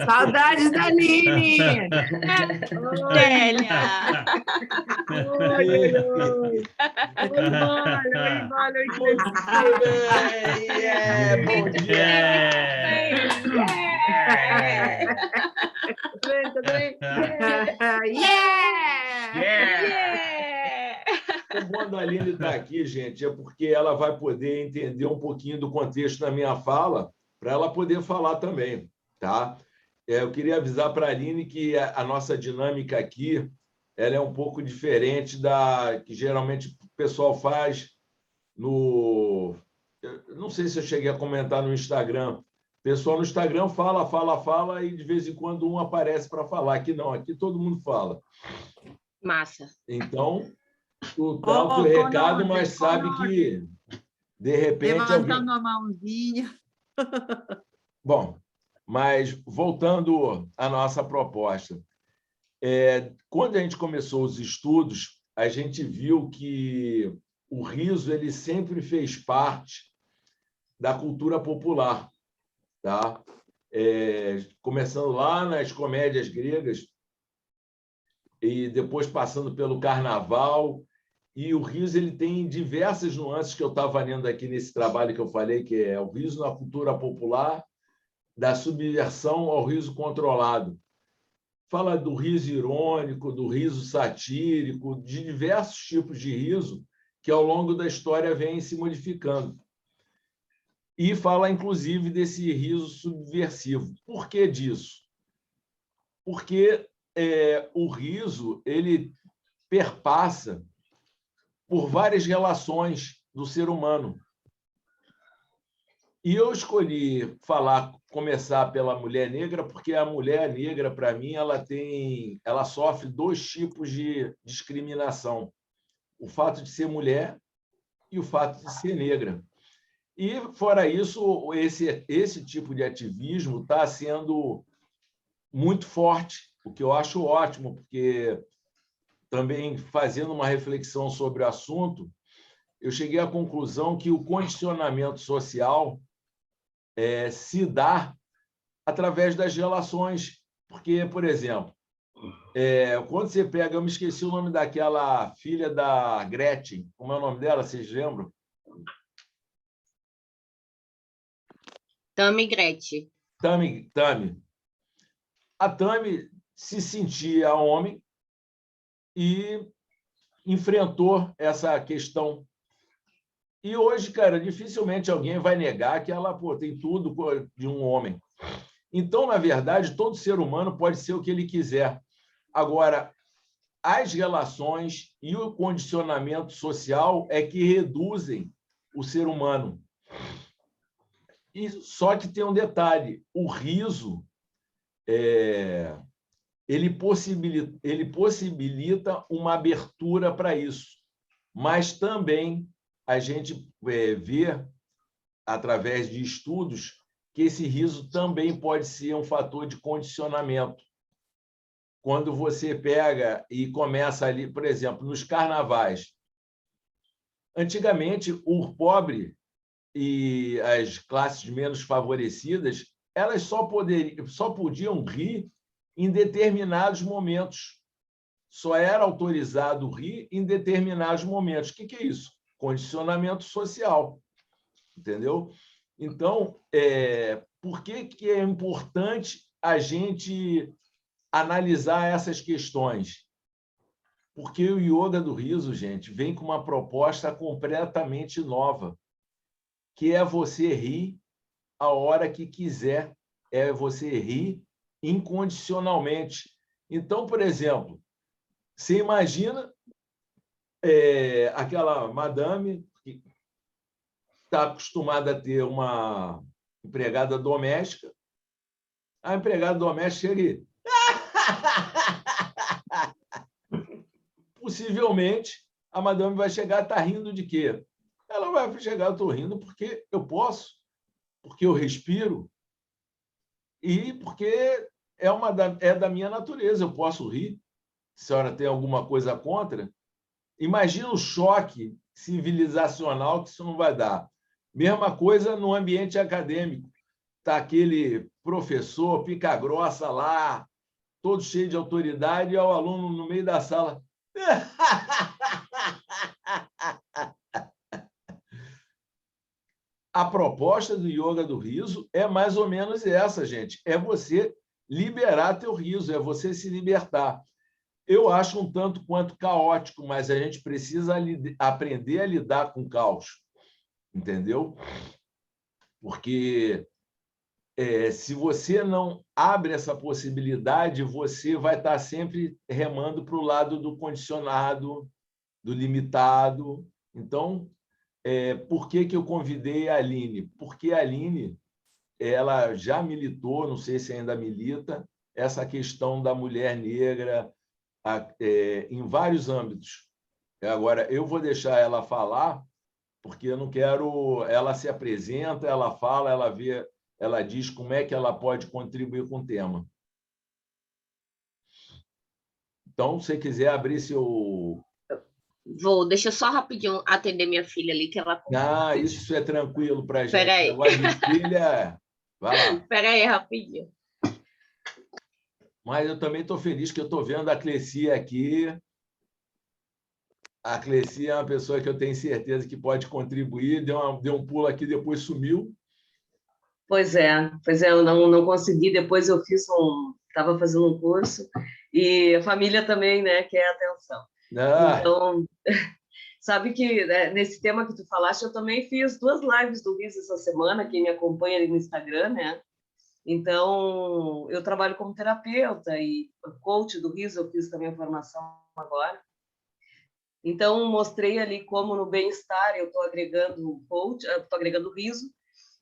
Saudades da Aline! Célia! Oi, oi, oi! Oi, Bola! Oi, Muito bem! Bom dia! Tudo bem? O bom da Aline estar aqui, gente, é porque ela vai poder entender um pouquinho do contexto da minha fala, para ela poder falar também, tá? Eu queria avisar para a Aline que a nossa dinâmica aqui ela é um pouco diferente da que geralmente o pessoal faz no... Eu não sei se eu cheguei a comentar no Instagram. O pessoal no Instagram fala, e de vez em quando um aparece para falar. Aqui não, aqui todo mundo fala. Massa. Então, tu dá o teu recado, mas sabe que, de repente, levantando a mãozinha. Bom, mas voltando à nossa proposta, quando a gente começou os estudos, a gente viu que o riso ele sempre fez parte da cultura popular, tá? Começando lá nas comédias gregas e depois passando pelo carnaval. E o riso ele tem diversas nuances que eu estava lendo aqui nesse trabalho que eu falei, que é o riso na cultura popular, da subversão ao riso controlado. Fala do riso irônico, do riso satírico, de diversos tipos de riso que, ao longo da história, vêm se modificando. E fala, inclusive, desse riso subversivo. Por que disso? Porque o riso ele perpassa por várias relações do ser humano. E eu escolhi começar pela mulher negra, porque a mulher negra, para mim, ela sofre dois tipos de discriminação: o fato de ser mulher e o fato de ser negra. E, fora isso, esse tipo de ativismo está sendo muito forte, o que eu acho ótimo, porque, também fazendo uma reflexão sobre o assunto, eu cheguei à conclusão que o condicionamento social se dá através das relações. Porque, por exemplo, quando você pega... Eu me esqueci o nome daquela filha da Gretchen. Como é o nome dela? Vocês lembram? Tammy Gretchen. Tammy. A Tammy se sentia homem e enfrentou essa questão. E hoje, cara, dificilmente alguém vai negar que ela tem tudo de um homem. Então, na verdade, todo ser humano pode ser o que ele quiser. Agora, as relações e o condicionamento social é que reduzem o ser humano. E só que tem um detalhe: o riso ele possibilita uma abertura para isso, mas também a gente vê, através de estudos, que esse riso também pode ser um fator de condicionamento. Quando você pega e começa ali, por exemplo, nos carnavais. Antigamente, o pobre e as classes menos favorecidas, elas só podiam rir em determinados momentos. Só era autorizado rir em determinados momentos. O que é isso? Condicionamento social. Entendeu? Então, por que é importante a gente analisar essas questões? Porque o yoga do riso, gente, vem com uma proposta completamente nova, que é você rir a hora que quiser, é você rir incondicionalmente. Então, por exemplo, você imagina aquela madame que está acostumada a ter uma empregada doméstica, a empregada doméstica chega e... Possivelmente, a madame vai chegar e está rindo de quê? Ela vai chegar: eu estou rindo porque eu posso, porque eu respiro e porque é da minha natureza, eu posso rir. Se a senhora tem alguma coisa contra, imagina o choque civilizacional que isso não vai dar. Mesma coisa no ambiente acadêmico. Está aquele professor pica-grossa lá, todo cheio de autoridade, e o aluno no meio da sala. A proposta do yoga do riso é mais ou menos essa, gente. É você liberar teu riso, é você se libertar. Eu acho um tanto quanto caótico, mas a gente precisa aprender a lidar com o caos, entendeu? Porque se você não abre essa possibilidade, você vai estar sempre remando para o lado do condicionado, do limitado. Então, por que eu convidei a Aline? Porque a Aline ela já militou, não sei se ainda milita, essa questão da mulher negra em vários âmbitos. Agora, eu vou deixar ela falar, porque eu não quero... Ela se apresenta, ela fala, ela vê, ela diz como é que ela pode contribuir com o tema. Então, se você quiser abrir seu... Deixa eu só rapidinho atender minha filha ali, que ela... Isso é tranquilo para a gente. Espera aí. Negócio de filha, vai lá. Espera aí, rapidinho. Mas eu também estou feliz que eu estou vendo a Clecia aqui. A Clecia é uma pessoa que eu tenho certeza que pode contribuir. Deu um pulo aqui, depois sumiu. Pois é, eu não consegui. Depois eu estava fazendo um curso e a família também, né, quer atenção. Então, sabe que nesse tema que tu falaste, eu também fiz 2 lives do riso essa semana. Quem me acompanha ali no Instagram, né? Então, eu trabalho como terapeuta e coach do riso. Eu fiz também a formação agora. Então, mostrei ali como no bem-estar eu estou agregando coach, estou agregando riso.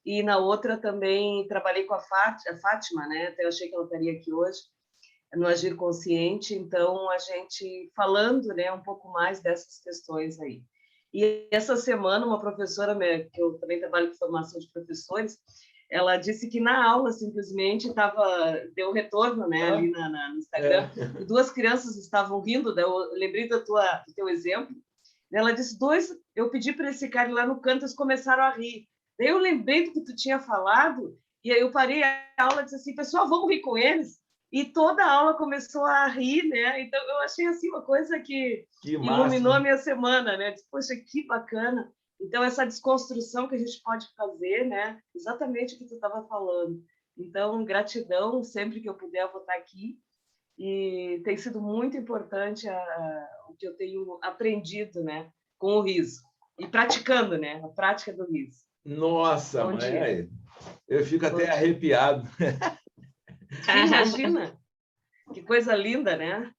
E na outra também trabalhei com a Fátima, né? Até eu achei que ela estaria aqui hoje, no Agir Consciente. Então, a gente falando, né, um pouco mais dessas questões aí. E essa semana, uma professora, que eu também trabalho com formação de professores, ela disse que na aula, simplesmente, deu um retorno, né, ali no Instagram, e 2 crianças estavam rindo. Eu lembrei do teu exemplo. Ela disse, eu pedi para esse cara ir lá no canto, eles começaram a rir. Daí eu lembrei do que tu tinha falado, e aí eu parei a aula e disse assim, pessoal, vamos rir com eles? E toda a aula começou a rir, né? Então, eu achei assim uma coisa que iluminou a minha semana, né? Disse, poxa, que bacana. Então, essa desconstrução que a gente pode fazer, né? Exatamente o que tu estava falando. Então, gratidão, sempre que eu puder, eu vou estar aqui. E tem sido muito importante o que eu tenho aprendido, né? Com o riso. E praticando, né? A prática do riso. Nossa, mãe, eu fico até arrepiado. Imagina, que coisa linda, né?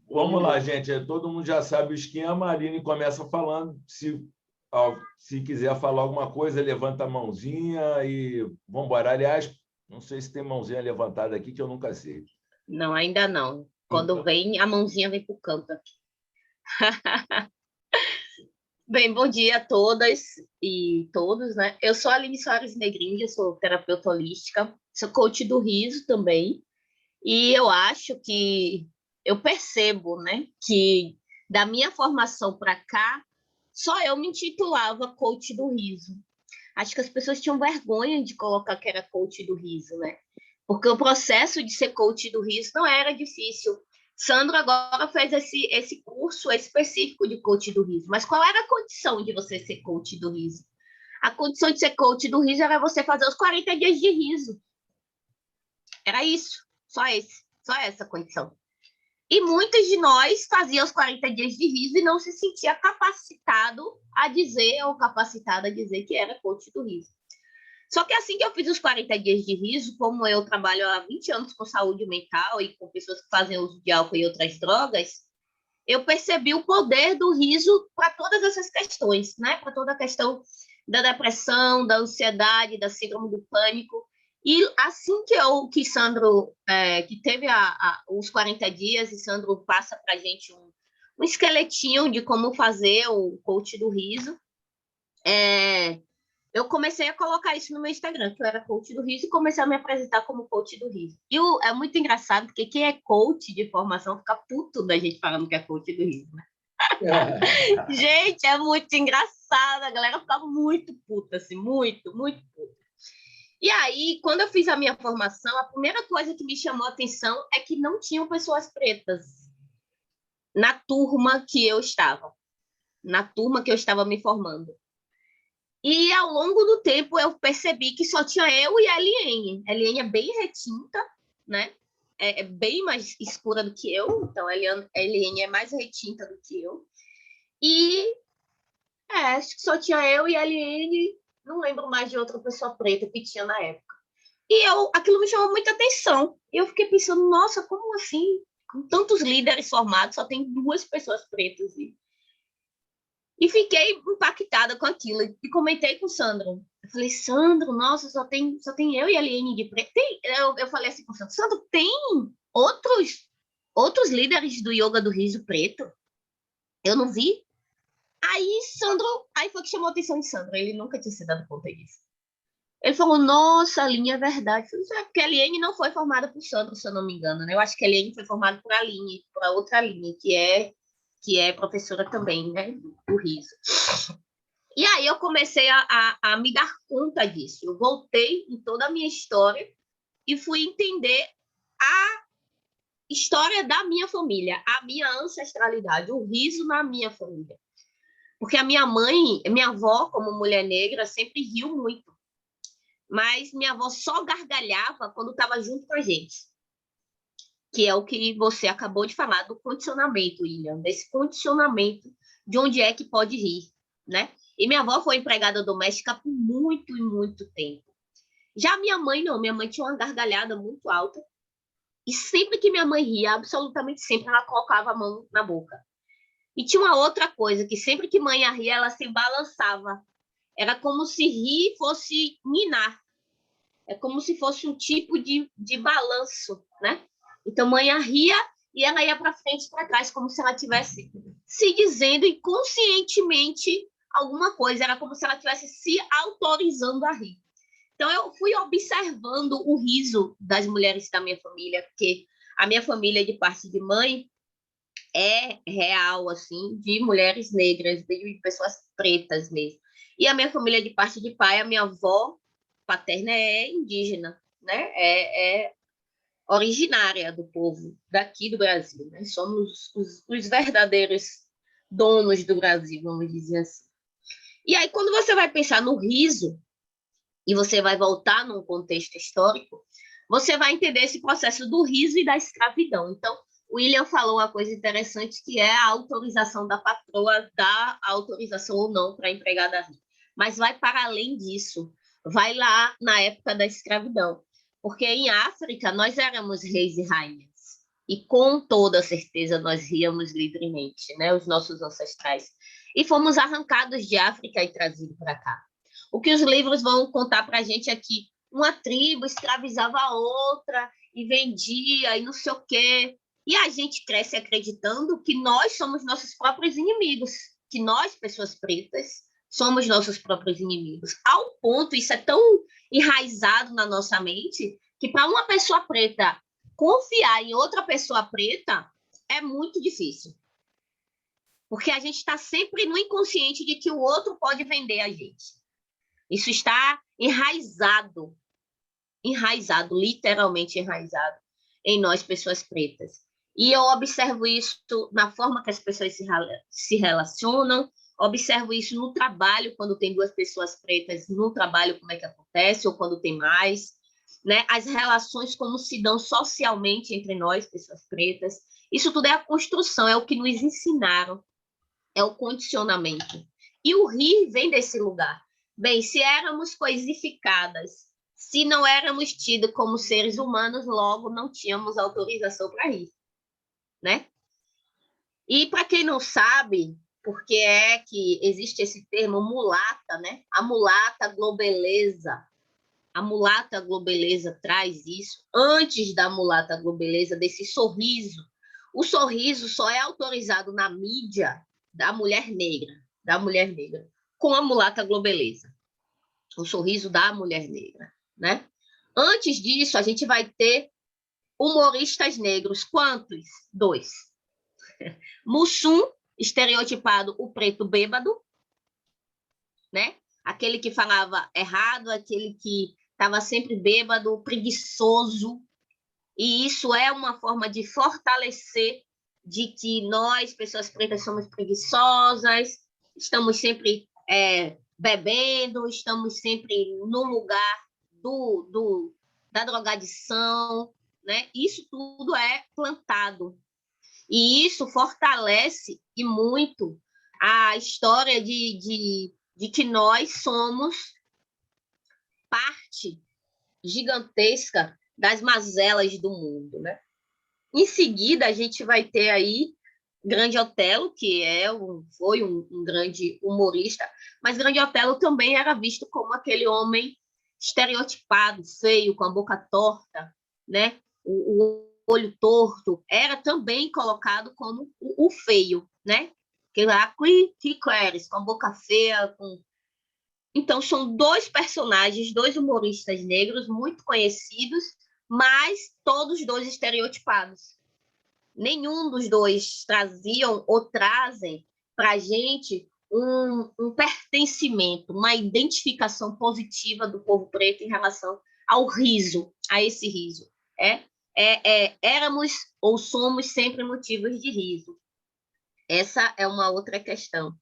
Vamos lá, gente. Todo mundo já sabe o esquema. A Aline começa falando. Se quiser falar alguma coisa, levanta a mãozinha e vamos embora. Aliás, não sei se tem mãozinha levantada aqui, que eu nunca sei. Não, ainda não. Quando vem, a mãozinha vem para o canto aqui. Bem, bom dia a todas e todos, né? Eu sou a Aline Soares Negrini, eu sou terapeuta holística, sou coach do riso também, e eu percebo, né, que da minha formação para cá, só eu me intitulava coach do riso. Acho que as pessoas tinham vergonha de colocar que era coach do riso, né? Porque o processo de ser coach do riso não era difícil. Sandro agora fez esse curso específico de coach do riso. Mas qual era a condição de você ser coach do riso? A condição de ser coach do riso era você fazer os 40 dias de riso. Era isso. Só essa condição. E muitos de nós faziam os 40 dias de riso e não se sentia capacitado a dizer ou capacitada a dizer que era coach do riso. Só que assim que eu fiz os 40 dias de riso, como eu trabalho há 20 anos com saúde mental e com pessoas que fazem uso de álcool e outras drogas, eu percebi o poder do riso para todas essas questões, né? Para toda a questão da depressão, da ansiedade, da síndrome do pânico. E assim que Sandro, que teve os 40 dias, e Sandro passa para a gente um esqueletinho de como fazer o coach do riso, eu comecei a colocar isso no meu Instagram, que eu era coach do riso, e comecei a me apresentar como coach do riso. E é muito engraçado, porque quem é coach de formação fica puto da gente falando que é coach do riso, né? Gente, é muito engraçado. A galera fica muito puta, assim, muito, muito puta. E aí, quando eu fiz a minha formação, a primeira coisa que me chamou a atenção é que não tinham pessoas pretas na turma que eu estava me formando. E ao longo do tempo eu percebi que só tinha eu e a Eliane. A Eliane é bem retinta, né? É bem mais escura do que eu, então a Eliane é mais retinta do que eu. E acho que só tinha eu e a Eliane, não lembro mais de outra pessoa preta que tinha na época. E aquilo me chamou muita atenção. E eu fiquei pensando, nossa, como assim? Com tantos líderes formados, só tem 2 pessoas pretas. E fiquei impactada com aquilo. E comentei com o Sandro. Eu falei, Sandro, nossa, só tem eu e a Eliane de preto. Eu falei assim com o Sandro, Sandro, tem outros líderes do yoga do riso preto? Eu não vi. Aí foi que chamou a atenção de Sandro. Ele nunca tinha se dado conta disso. Ele falou, nossa, a linha é verdade. Eu falei, porque a Eliane não foi formada por Sandro, se eu não me engano, né? Eu acho que a Eliane foi formada por Aline, por outra Aline, que é professora também, né, do riso. E aí eu comecei a me dar conta disso. Eu voltei em toda a minha história e fui entender a história da minha família, a minha ancestralidade, o riso na minha família. Porque a minha avó, como mulher negra, sempre riu muito. Mas minha avó só gargalhava quando estava junto com a gente. Que é o que você acabou de falar do condicionamento, William, desse condicionamento de onde é que pode rir, né? E minha avó foi empregada doméstica por muito e muito tempo. Já minha mãe não, minha mãe tinha uma gargalhada muito alta e sempre que minha mãe ria, absolutamente sempre, ela colocava a mão na boca. E tinha uma outra coisa, que sempre que mãe ria, ela se balançava. Era como se rir fosse ninar. É como se fosse um tipo de balanço, né? Então, mãe ria e ela ia para frente e para trás, como se ela estivesse se dizendo inconscientemente alguma coisa. Era como se ela estivesse se autorizando a rir. Então, eu fui observando o riso das mulheres da minha família, porque a minha família, de parte de mãe, é real, assim, de mulheres negras, de pessoas pretas mesmo. E a minha família, de parte de pai, a minha avó paterna é indígena, né? É originária do povo daqui do Brasil, né? Somos os verdadeiros donos do Brasil, vamos dizer assim. E aí, quando você vai pensar no riso, e você vai voltar num contexto histórico, você vai entender esse processo do riso e da escravidão. Então, o William falou uma coisa interessante, que é a autorização da patroa, dar autorização ou não para a empregada rir. Mas vai para além disso, vai lá na época da escravidão. Porque em África, nós éramos reis e rainhas. E com toda certeza nós ríamos livremente, né? Os nossos ancestrais. E fomos arrancados de África e trazidos para cá. O que os livros vão contar para a gente é que uma tribo escravizava a outra e vendia e não sei o quê. E a gente cresce acreditando que nós somos nossos próprios inimigos, que nós, pessoas pretas, somos nossos próprios inimigos. Ao ponto, isso é tão enraizado na nossa mente, que para uma pessoa preta confiar em outra pessoa preta é muito difícil. Porque a gente está sempre no inconsciente de que o outro pode vender a gente. Isso está enraizado, literalmente enraizado em nós, pessoas pretas. E eu observo isso na forma que as pessoas se relacionam, observo isso no trabalho, quando tem 2 pessoas pretas no trabalho, como é que acontece, ou quando tem mais, né? As relações como se dão socialmente entre nós, pessoas pretas. Isso tudo é a construção, é o que nos ensinaram, é o condicionamento. E o rir vem desse lugar. Bem, se éramos coisificadas, se não éramos tidos como seres humanos, logo não tínhamos autorização para rir, né? E para quem não sabe, porque é que existe esse termo mulata, né? A mulata globeleza. A mulata globeleza traz isso. Antes da mulata globeleza, desse sorriso. O sorriso só é autorizado na mídia da mulher negra, com a mulata globeleza. O sorriso da mulher negra, né? Antes disso, a gente vai ter humoristas negros. Quantos? 2. Mussum estereotipado o preto bêbado, né? Aquele que falava errado, aquele que estava sempre bêbado, preguiçoso. E isso é uma forma de fortalecer de que nós, pessoas pretas, somos preguiçosas, estamos sempre bebendo, estamos sempre no lugar da drogadição, né? Isso tudo é plantado. E isso fortalece e muito a história de que nós somos parte gigantesca das mazelas do mundo, né? Em seguida, a gente vai ter aí Grande Otelo, que foi um grande humorista, mas Grande Otelo também era visto como aquele homem estereotipado, feio, com a boca torta, né? O olho torto, era também colocado como o feio, né? Que lá, com a boca feia, com... Então, são dois personagens, dois humoristas negros muito conhecidos, mas todos dois estereotipados. Nenhum dos dois traziam ou trazem para a gente um pertencimento, uma identificação positiva do povo preto em relação ao riso, a esse riso. Éramos ou somos sempre motivos de riso. Essa é uma outra questão.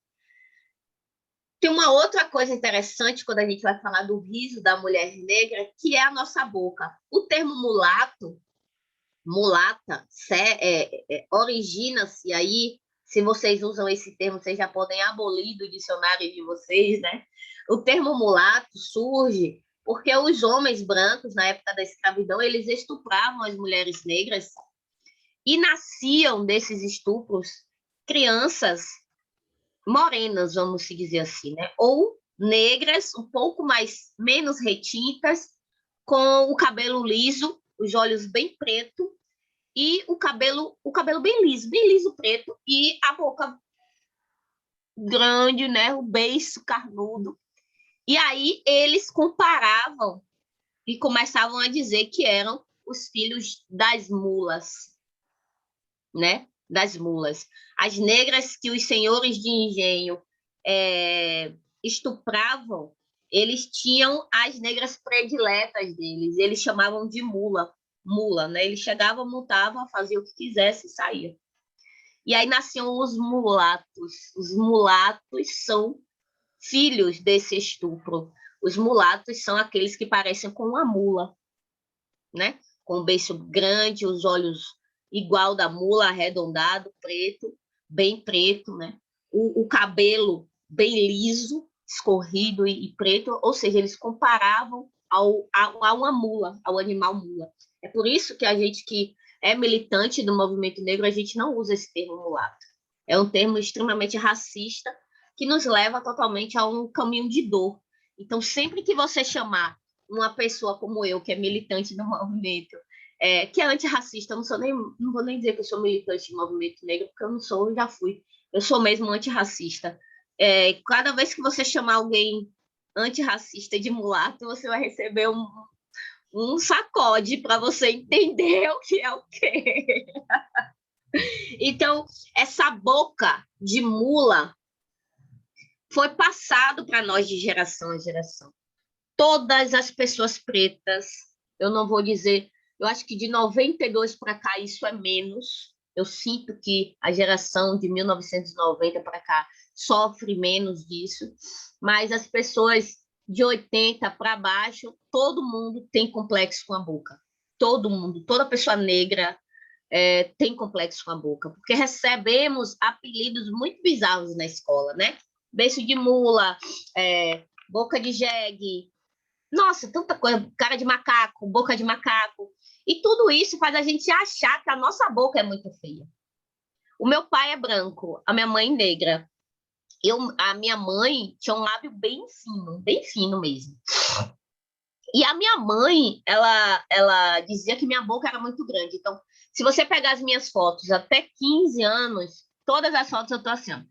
Tem uma outra coisa interessante quando a gente vai falar do riso da mulher negra, que é a nossa boca. O termo mulato, mulata, origina-se aí, se vocês usam esse termo, vocês já podem abolir do dicionário de vocês, né? O termo mulato surge porque os homens brancos, na época da escravidão, eles estupravam as mulheres negras e nasciam desses estupros crianças morenas, vamos dizer assim, né? Ou negras, um pouco menos retintas, com o cabelo liso, os olhos bem preto e o cabelo bem liso preto e a boca grande, né? O beiço carnudo. E aí eles comparavam e começavam a dizer que eram os filhos das mulas, né? Das mulas. As negras que os senhores de engenho estupravam, eles tinham as negras prediletas deles, eles chamavam de mula, né? Eles chegavam, montavam, faziam o que quisesse e saíam. E aí nasciam os mulatos. Os mulatos são filhos desse estupro. Os mulatos são aqueles que parecem com uma mula, né? Com o beiço grande, os olhos igual da mula, arredondado, preto, bem preto, né? O cabelo bem liso, escorrido e preto, ou seja, eles comparavam a uma mula, ao animal mula. É por isso que a gente que é militante do movimento negro, a gente não usa esse termo mulato. É um termo extremamente racista que nos leva totalmente a um caminho de dor. Então, sempre que você chamar uma pessoa como eu, que é militante do movimento, que é antirracista, não vou nem dizer que eu sou militante do movimento negro, porque eu não sou, eu já fui. Eu sou mesmo antirracista. Cada vez que você chamar alguém antirracista de mulato, você vai receber um sacode para você entender o que é o quê. Então, essa boca de mula foi passado para nós de geração em geração. Todas as pessoas pretas, eu não vou dizer, eu acho que de 92 para cá isso é menos. Eu sinto que a geração de 1990 para cá sofre menos disso, mas as pessoas de 80 para baixo, todo mundo tem complexo com a boca. Todo mundo, toda pessoa negra tem complexo com a boca, porque recebemos apelidos muito bizarros na escola, né? Beiço de mula, boca de jegue, nossa, tanta coisa, cara de macaco, boca de macaco. E tudo isso faz a gente achar que a nossa boca é muito feia. O meu pai é branco, a minha mãe negra. A minha mãe tinha um lábio bem fino mesmo. E a minha mãe, ela dizia que minha boca era muito grande. Então, se você pegar as minhas fotos até 15 anos, todas as fotos eu tô assim, ó.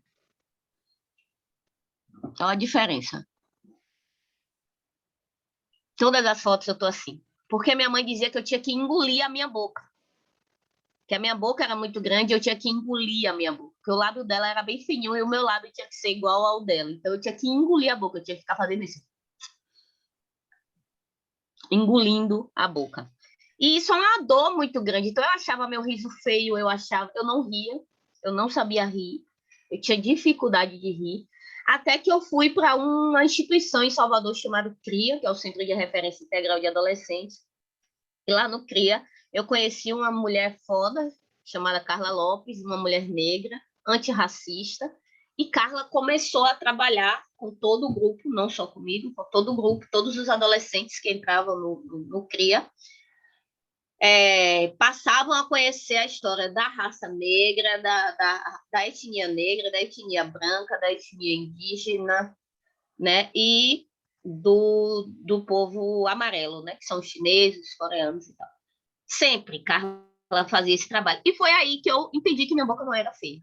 Olha a diferença. Todas as fotos eu tô assim. Porque minha mãe dizia que eu tinha que engolir a minha boca. Que a minha boca era muito grande e eu tinha que engolir a minha boca. porque o lábio dela era bem fininho e o meu lábio tinha que ser igual ao dela. Então, eu tinha que engolir a boca, eu tinha que ficar fazendo isso. Engolindo a boca. E isso é uma dor muito grande. Então, eu achava meu riso feio, eu não ria, eu não sabia rir, eu tinha dificuldade de rir. Até que eu fui para uma instituição em Salvador chamada CRIA, que é o Centro de Referência Integral de Adolescentes. E lá no CRIA, eu conheci uma mulher foda, chamada Carla Lopes, uma mulher negra, antirracista, e Carla começou a trabalhar com todo o grupo, não só comigo, com todo o grupo, todos os adolescentes que entravam no CRIA, passavam a conhecer a história da raça negra, da etnia negra, da etnia branca, da etnia indígena, né? E do povo amarelo, né? Que são os chineses, os coreanos e tal. Sempre Carla fazia esse trabalho. E foi aí que eu entendi que minha boca não era feia.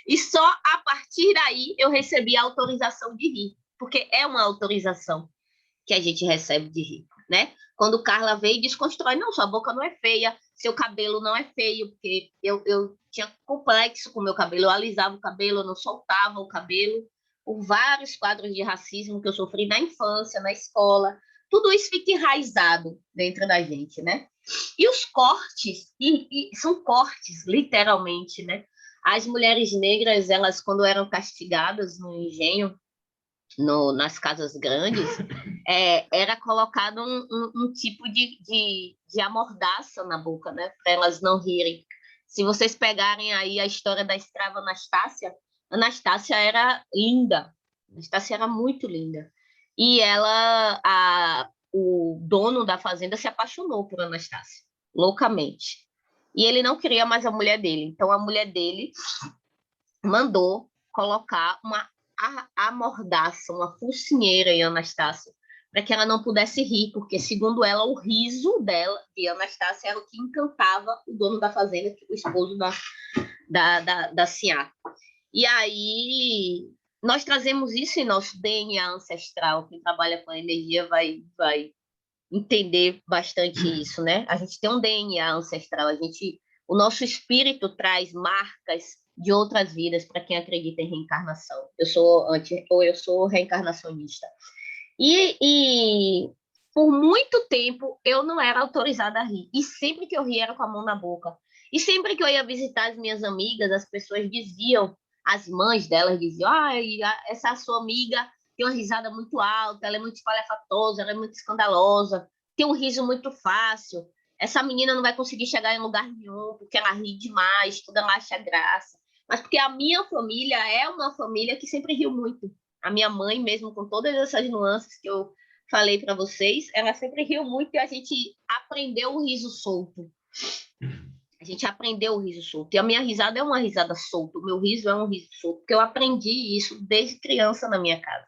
E só a partir daí eu recebi a autorização de rir, porque é uma autorização que a gente recebe de rir, né? Quando Carla veio e desconstrói, não, sua boca não é feia, seu cabelo não é feio, porque eu tinha complexo com o meu cabelo, eu alisava o cabelo, eu não soltava o cabelo, por vários quadros de racismo que eu sofri na infância, na escola, tudo isso fica enraizado dentro da gente, né? E os cortes, e são cortes, literalmente, né? As mulheres negras, elas, quando eram castigadas no engenho, nas casas grandes, era colocado um tipo de amordaça na boca, né? Para elas não rirem. Se vocês pegarem aí a história da escrava Anastácia, Anastácia era linda, Anastácia era muito linda. E o dono da fazenda se apaixonou por Anastácia, loucamente. E ele não queria mais a mulher dele. Então, a mulher dele mandou colocar uma amordaça, uma focinheira em Anastácia, para que ela não pudesse rir, porque, segundo ela, o riso dela, de Anastácia, era o que encantava o dono da fazenda, o esposo da Sinhá. E aí, nós trazemos isso em nosso DNA ancestral. Quem trabalha com energia vai entender bastante isso, né? A gente tem um DNA ancestral, o nosso espírito traz marcas de outras vidas para quem acredita em reencarnação. Eu sou reencarnacionista. E por muito tempo eu não era autorizada a rir. E sempre que eu ria era com a mão na boca. E sempre que eu ia visitar as minhas amigas, as pessoas diziam, as mães delas diziam, essa sua amiga tem uma risada muito alta, ela é muito espalhafatosa, ela é muito escandalosa, tem um riso muito fácil. Essa menina não vai conseguir chegar em lugar nenhum, porque ela ri demais, tudo ela acha graça. Mas porque a minha família é uma família que sempre riu muito. A minha mãe, mesmo com todas essas nuances que eu falei para vocês, ela sempre riu muito e a gente aprendeu o riso solto. A gente aprendeu o riso solto. E a minha risada é uma risada solta. O meu riso é um riso solto, porque eu aprendi isso desde criança na minha casa.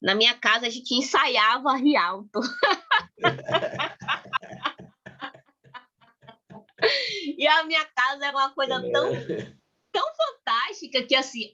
Na minha casa, a gente ensaiava a rir alto. E a minha casa era uma coisa tão fantástica que, assim,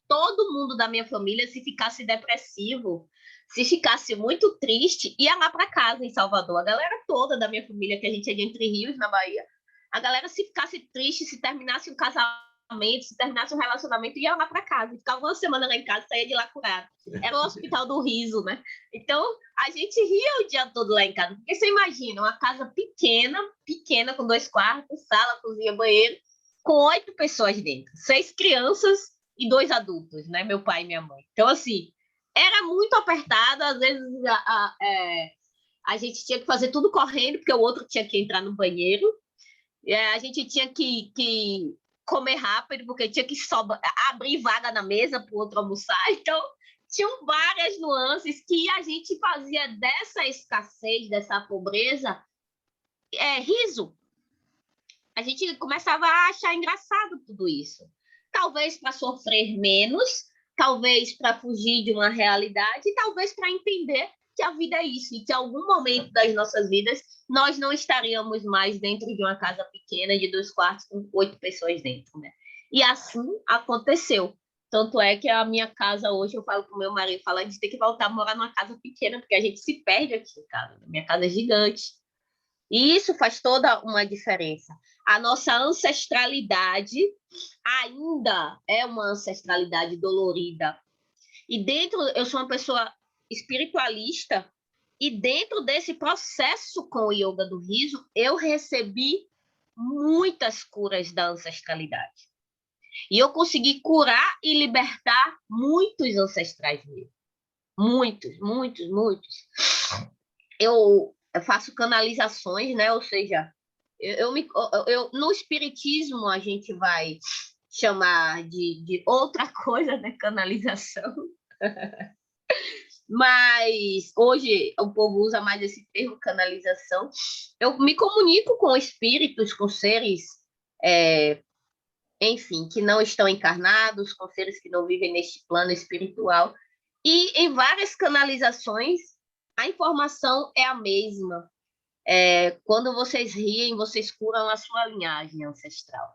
todo mundo da minha família, se ficasse depressivo, se ficasse muito triste, ia lá para casa em Salvador. A galera toda da minha família, que a gente é de Entre Rios, na Bahia, a galera, se ficasse triste, se terminasse um casamento, se terminasse um relacionamento, ia lá para casa. Ficava uma semana lá em casa, saía de lá curado. Era o hospital do riso, né? Então, a gente ria o dia todo lá em casa. Porque você imagina, uma casa pequena, com 2 quartos, sala, cozinha, banheiro, com 8 pessoas dentro. 6 crianças e 2 adultos, né? Meu pai e minha mãe. Então, assim, era muito apertado. Às vezes, a gente tinha que fazer tudo correndo, porque o outro tinha que entrar no banheiro. A gente tinha que comer rápido, porque tinha que abrir vaga na mesa para o outro almoçar. Então, tinham várias nuances que a gente fazia dessa escassez, dessa pobreza, riso. A gente começava a achar engraçado tudo isso. Talvez para sofrer menos, talvez para fugir de uma realidade, talvez para entender que a vida é isso, e que em algum momento das nossas vidas nós não estaríamos mais dentro de uma casa pequena de 2 quartos com 8 pessoas dentro, né? E assim aconteceu. Tanto é que a minha casa hoje, eu falo com meu marido, a gente tem que voltar a morar numa casa pequena, porque a gente se perde aqui em casa. Minha casa é gigante. E isso faz toda uma diferença. A nossa ancestralidade ainda é uma ancestralidade dolorida. E dentro, eu sou uma pessoa espiritualista, e dentro desse processo com o yoga do riso, eu recebi muitas curas da ancestralidade. E eu consegui curar e libertar muitos ancestrais meus. Muitos, muitos, muitos. Eu faço canalizações, né? Ou seja, no espiritismo a gente vai chamar de outra coisa, né? Canalização. Mas hoje o povo usa mais esse termo canalização. Eu me comunico com espíritos, com seres, enfim, que não estão encarnados, com seres que não vivem neste plano espiritual. E em várias canalizações, a informação é a mesma. Quando vocês riem, vocês curam a sua linhagem ancestral.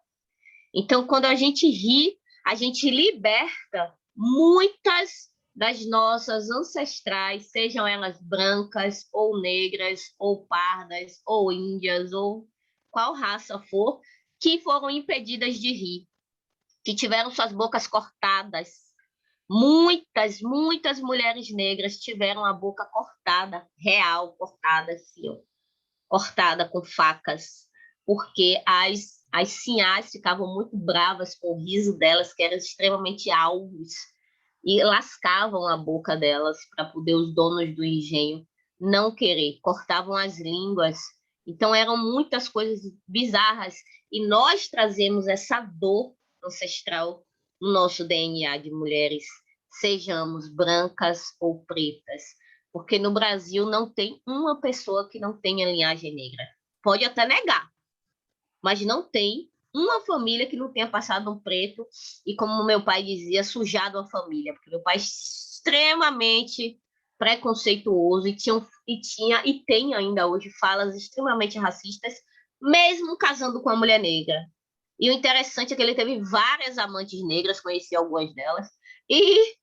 Então, quando a gente ri, a gente liberta muitas das nossas ancestrais, sejam elas brancas, ou negras, ou pardas, ou índias, ou qual raça for, que foram impedidas de rir, que tiveram suas bocas cortadas. Muitas, muitas mulheres negras tiveram a boca cortada, real, cortada assim, ó, cortada com facas, porque as sinhás ficavam muito bravas com o riso delas, que eram extremamente alvos, e lascavam a boca delas para poder os donos do engenho não querer, cortavam as línguas. Então, eram muitas coisas bizarras, e nós trazemos essa dor ancestral no nosso DNA de mulheres, sejamos brancas ou pretas, porque no Brasil não tem uma pessoa que não tenha linhagem negra. Pode até negar, mas não tem uma família que não tenha passado um preto e, como meu pai dizia, sujado a família, porque meu pai é extremamente preconceituoso e tem ainda hoje falas extremamente racistas, mesmo casando com uma mulher negra. E o interessante é que ele teve várias amantes negras, conheci algumas delas, e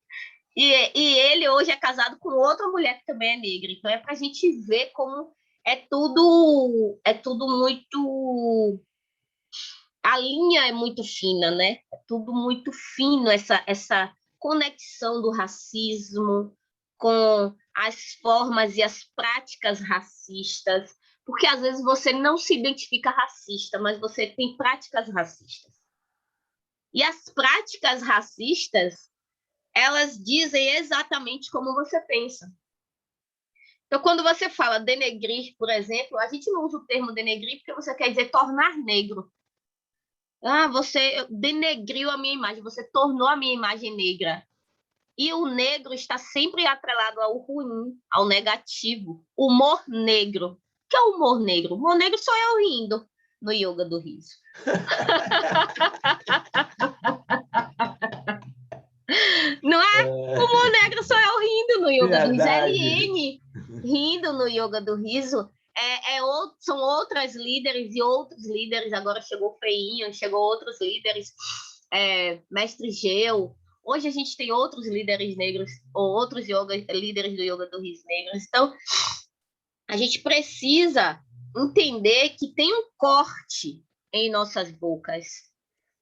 ele hoje é casado com outra mulher que também é negra. Então é para a gente ver como é tudo muito... A linha é muito fina, né? É tudo muito fino, essa conexão do racismo com as formas e as práticas racistas, porque às vezes você não se identifica racista, mas você tem práticas racistas. E as práticas racistas, elas dizem exatamente como você pensa. Então, quando você fala denegrir, por exemplo, a gente não usa o termo denegrir porque você quer dizer tornar negro. Você denegriu a minha imagem, você tornou a minha imagem negra. E o negro está sempre atrelado ao ruim, ao negativo. Humor negro. O que é o humor negro? O humor negro sou eu rindo no yoga do riso. Não é? O humor negro sou eu rindo no yoga do riso. LN rindo no yoga do riso. São outras líderes e outros líderes. Agora chegou o Feinho, chegou outros líderes. Mestre Geu. Hoje a gente tem outros líderes negros, ou outros líderes do yoga do riso negros. Então, a gente precisa entender que tem um corte em nossas bocas.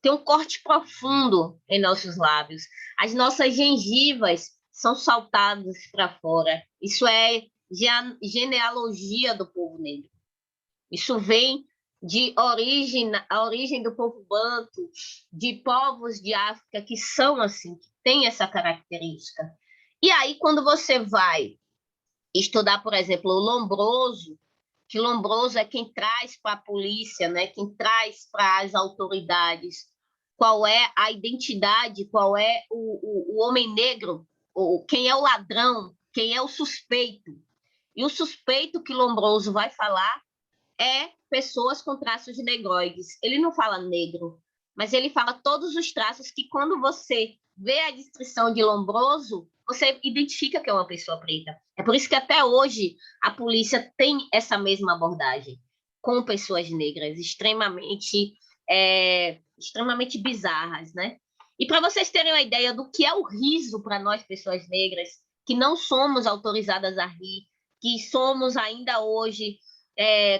Tem um corte profundo em nossos lábios. As nossas gengivas são saltadas para fora. Isso é genealogia do povo negro. Isso vem a origem do povo banto, de povos de África que são assim, que têm essa característica. E aí, quando você vai estudar, por exemplo, o Lombroso, que Lombroso é quem traz para a polícia, né? Quem traz para as autoridades qual é a identidade, qual é o homem negro, quem é o ladrão, quem é o suspeito. E o suspeito que Lombroso vai falar é pessoas com traços negroides. Ele não fala negro, mas ele fala todos os traços que, quando você vê a descrição de Lombroso, você identifica que é uma pessoa preta. É por isso que até hoje a polícia tem essa mesma abordagem com pessoas negras extremamente bizarras, né? E para vocês terem uma ideia do que é o riso para nós, pessoas negras, que não somos autorizadas a rir, que somos ainda hoje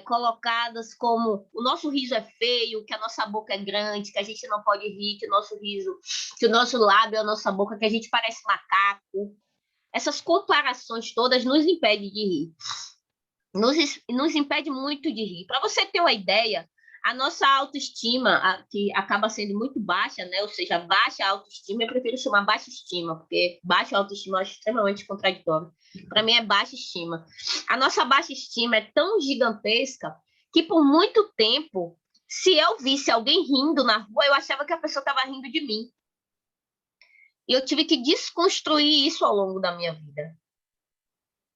colocadas como o nosso riso é feio, que a nossa boca é grande, que a gente não pode rir, que o nosso riso, que o nosso lábio, a nossa boca, que a gente parece macaco. Essas comparações todas nos impedem de rir. Nos impede muito de rir. Para você ter uma ideia, a nossa autoestima, que acaba sendo muito baixa, né? Ou seja, baixa autoestima, eu prefiro chamar baixa estima, porque baixa autoestima eu acho extremamente contraditório. Para mim é baixa estima. A nossa baixa estima é tão gigantesca que por muito tempo, se eu visse alguém rindo na rua, eu achava que a pessoa estava rindo de mim. E eu tive que desconstruir isso ao longo da minha vida.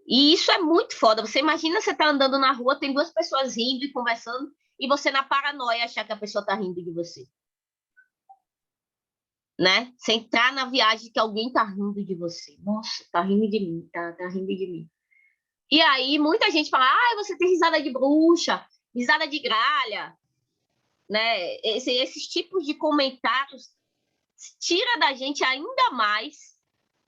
E isso é muito foda. Você imagina você tá andando na rua, tem duas pessoas rindo e conversando, e você na paranoia achar que a pessoa tá rindo de você. Né? Você entrar na viagem que alguém tá rindo de você. Nossa, tá rindo de mim, tá rindo de mim. E aí muita gente fala, você tem risada de bruxa, risada de gralha, né? Esses tipos de comentários tira da gente ainda mais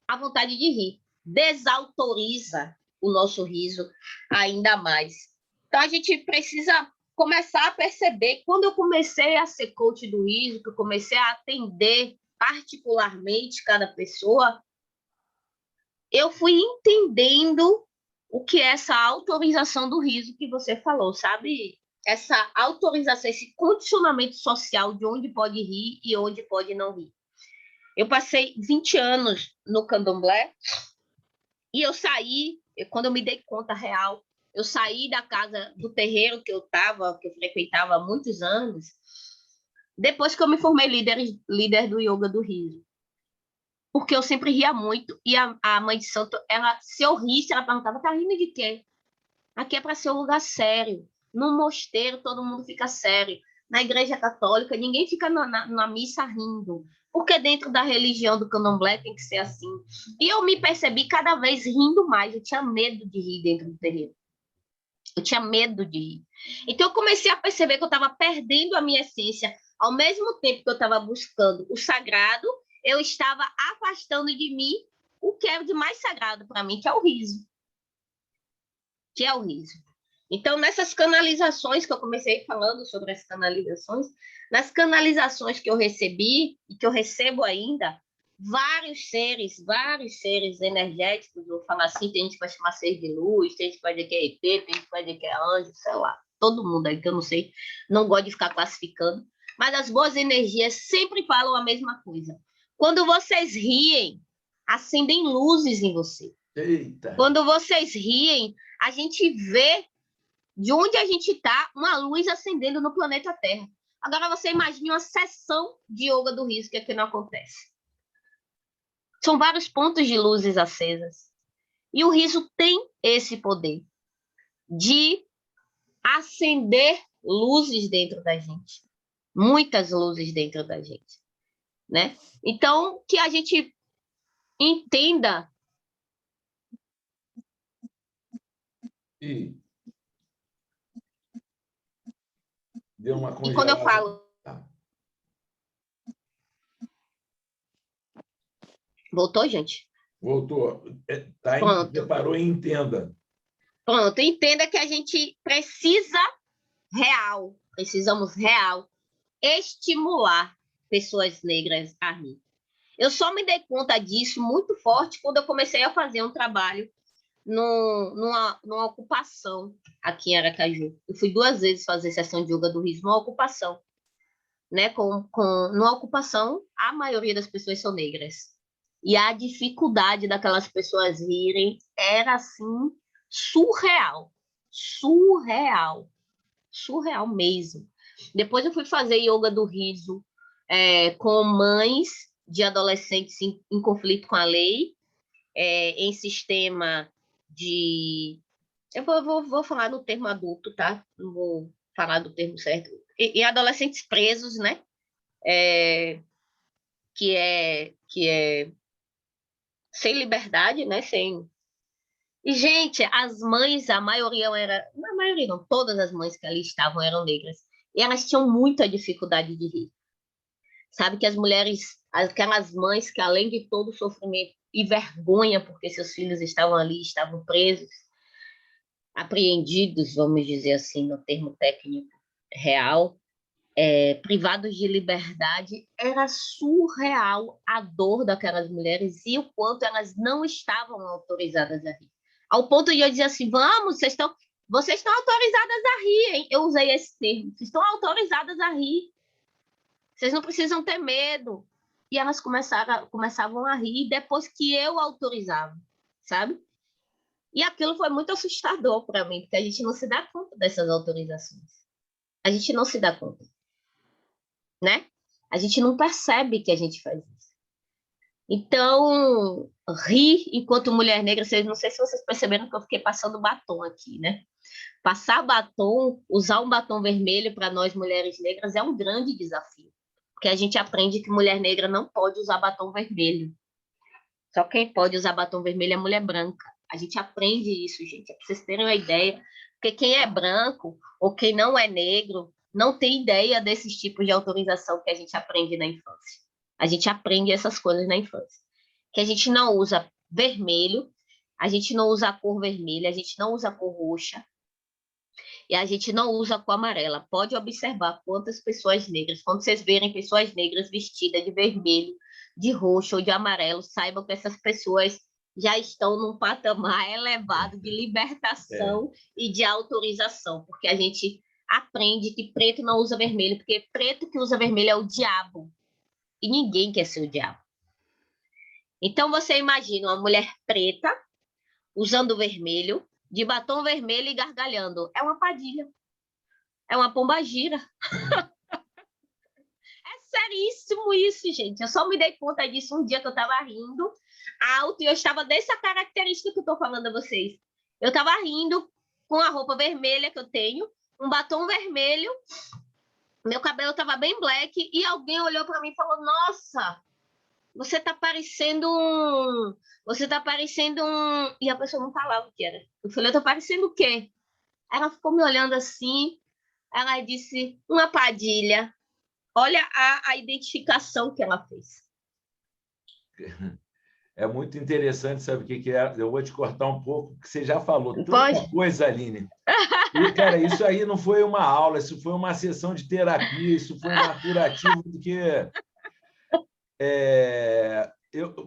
a vontade de rir. Desautoriza o nosso riso ainda mais. Então, a gente precisa começar a perceber, quando eu comecei a ser coach do riso, que eu comecei a atender particularmente cada pessoa, eu fui entendendo o que é essa autorização do riso que você falou, sabe? Essa autorização, esse condicionamento social de onde pode rir e onde pode não rir. Eu passei 20 anos no candomblé e eu saí, quando eu me dei conta real, eu saí da casa do terreiro que eu frequentava há muitos anos, depois que eu me formei líder do yoga do riso. Porque eu sempre ria muito, e a mãe de santo, se eu risse, ela perguntava, tá rindo de quê? Aqui é para ser um lugar sério. No mosteiro, todo mundo fica sério. Na igreja católica, ninguém fica na missa rindo. Porque dentro da religião do candomblé tem que ser assim. E eu me percebi cada vez rindo mais. Eu tinha medo de rir dentro do terreiro. Eu tinha medo de rir. Então, eu comecei a perceber que eu estava perdendo a minha essência. Ao mesmo tempo que eu estava buscando o sagrado, eu estava afastando de mim o que é de mais sagrado para mim, que é o riso. Então, nessas canalizações que eu comecei falando sobre as canalizações, nas canalizações que eu recebi e que eu recebo ainda, vários seres energéticos, vou falar assim, tem gente que vai chamar ser de luz, tem gente que vai dizer que é ET, tem gente que vai dizer que é anjo, sei lá, todo mundo aí que eu não sei, não gosto de ficar classificando, mas as boas energias sempre falam a mesma coisa. Quando vocês riem, acendem luzes em você. Eita. Quando vocês riem, a gente vê de onde a gente está uma luz acendendo no planeta Terra. Agora você imagine uma sessão de yoga do riso, que aqui não acontece. São vários pontos de luzes acesas. E o riso tem esse poder de acender luzes dentro da gente. Muitas luzes dentro da gente. Né? Então, que a gente entenda. Deu uma congelada. E quando eu falo... Voltou, gente? Voltou. Parou e entenda. Pronto, entenda que a gente precisamos real, estimular pessoas negras a rir. Eu só me dei conta disso muito forte quando eu comecei a fazer um trabalho numa ocupação aqui em Aracaju. Eu fui 2 vezes fazer sessão de yoga do riso numa ocupação. Né? Numa ocupação, a maioria das pessoas são negras. E a dificuldade daquelas pessoas rirem era, assim, surreal mesmo. Depois eu fui fazer yoga do riso com mães de adolescentes em conflito com a lei, em sistema de... Eu vou falar no termo adulto, tá? Não vou falar do termo certo. E adolescentes presos, né? Que é sem liberdade, né? E, gente, as mães, a maioria não, todas as mães que ali estavam eram negras. E elas tinham muita dificuldade de rir. Sabe que as mulheres, aquelas mães que, além de todo o sofrimento e vergonha, porque seus filhos estavam ali, estavam presos, apreendidos, vamos dizer assim, no termo técnico real, privados de liberdade, era surreal a dor daquelas mulheres e o quanto elas não estavam autorizadas a rir. Ao ponto de eu dizer assim, vamos, vocês estão autorizadas a rir, hein? Eu usei esse termo, vocês estão autorizadas a rir. Vocês não precisam ter medo. E elas começavam a rir depois que eu autorizava, sabe? E aquilo foi muito assustador para mim, porque a gente não se dá conta dessas autorizações. A gente não se dá conta, né? A gente não percebe que a gente faz isso. Então, rir enquanto mulher negra, não sei se vocês perceberam que eu fiquei passando batom aqui, né? Passar batom, usar um batom vermelho para nós mulheres negras é um grande desafio, porque a gente aprende que mulher negra não pode usar batom vermelho. Só quem pode usar batom vermelho é mulher branca. A gente aprende isso, gente, para vocês terem uma ideia, porque quem é branco ou quem não é negro não tem ideia desses tipos de autorização que a gente aprende na infância. A gente aprende essas coisas na infância. Que a gente não usa vermelho, a gente não usa a cor vermelha, a gente não usa a cor roxa, e a gente não usa a cor amarela. Pode observar quantas pessoas negras, quando vocês verem pessoas negras vestidas de vermelho, de roxo ou de amarelo, saibam que essas pessoas já estão num patamar elevado de libertação e de autorização, porque a gente aprende que preto não usa vermelho, porque preto que usa vermelho é o diabo, e ninguém quer ser o diabo. Então, você imagina uma mulher preta usando vermelho, de batom vermelho e gargalhando. É uma Padilha. É uma pombagira. É seríssimo isso, gente. Eu só me dei conta disso um dia que eu estava rindo alto e eu estava dessa característica que eu estou falando a vocês. Eu estava rindo com a roupa vermelha que eu tenho, um batom vermelho, meu cabelo estava bem black e alguém olhou para mim e falou, nossa, você tá parecendo um... Você tá parecendo um... E a pessoa não falava o que era. Eu falei, eu tô parecendo o quê? Ela ficou me olhando assim, ela disse, uma Padilha. Olha a identificação que ela fez. É muito interessante, sabe o que é? Eu vou te cortar um pouco, porque você já falou tanta coisa, Aline. E, cara, isso aí não foi uma aula, isso foi uma sessão de terapia, isso foi uma curativa, porque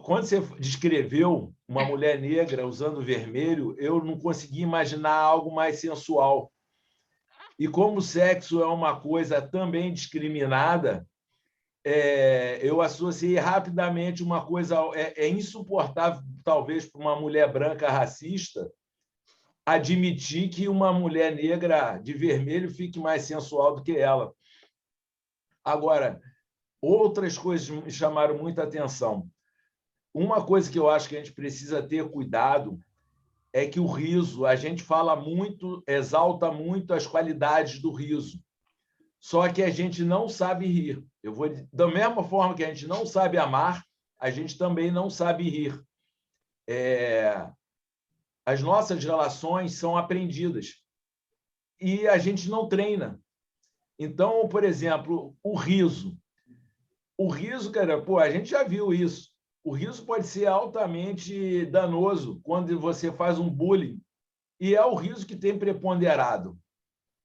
quando você descreveu uma mulher negra usando vermelho, eu não consegui imaginar algo mais sensual. E como o sexo é uma coisa também discriminada, eu associei rapidamente uma coisa... É insuportável, talvez, para uma mulher branca racista admitir que uma mulher negra de vermelho fique mais sensual do que ela. Agora, outras coisas me chamaram muita atenção. Uma coisa que eu acho que a gente precisa ter cuidado é que o riso, a gente fala muito, exalta muito as qualidades do riso, só que a gente não sabe rir. Da mesma forma que a gente não sabe amar, a gente também não sabe rir. As nossas relações são aprendidas e a gente não treina. Então, por exemplo, o riso. O riso, cara, a gente já viu isso. O riso pode ser altamente danoso quando você faz um bullying. E é o riso que tem preponderado.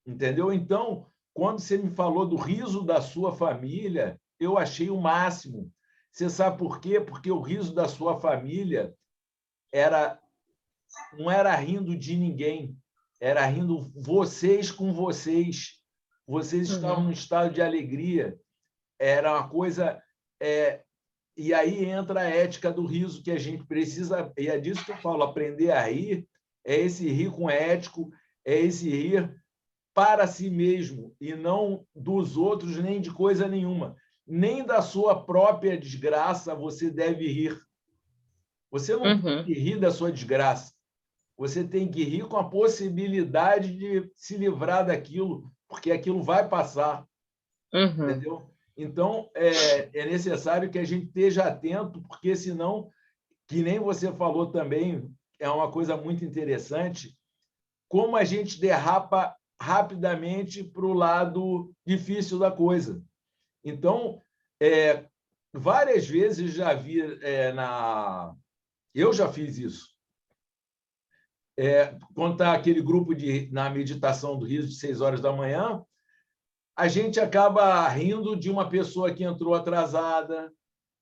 Entendeu? Então, quando você me falou do riso da sua família, eu achei o máximo. Você sabe por quê? Porque o riso da sua família não era rindo de ninguém, era rindo vocês com vocês. Vocês estavam num estado de alegria. Era uma coisa... E aí entra a ética do riso que a gente precisa... E é disso que eu falo, aprender a rir é esse rir com ético, é esse rir para si mesmo e não dos outros, nem de coisa nenhuma. Nem da sua própria desgraça você deve rir. Você não tem que rir da sua desgraça. Você tem que rir com a possibilidade de se livrar daquilo, porque aquilo vai passar. Entendeu? Então, é necessário que a gente esteja atento, porque senão, que nem você falou também, é uma coisa muito interessante, como a gente derrapa rapidamente para o lado difícil da coisa. Então, várias vezes já vi eu já fiz isso. quando está aquele grupo na meditação do riso de 6 horas da manhã, a gente acaba rindo de uma pessoa que entrou atrasada,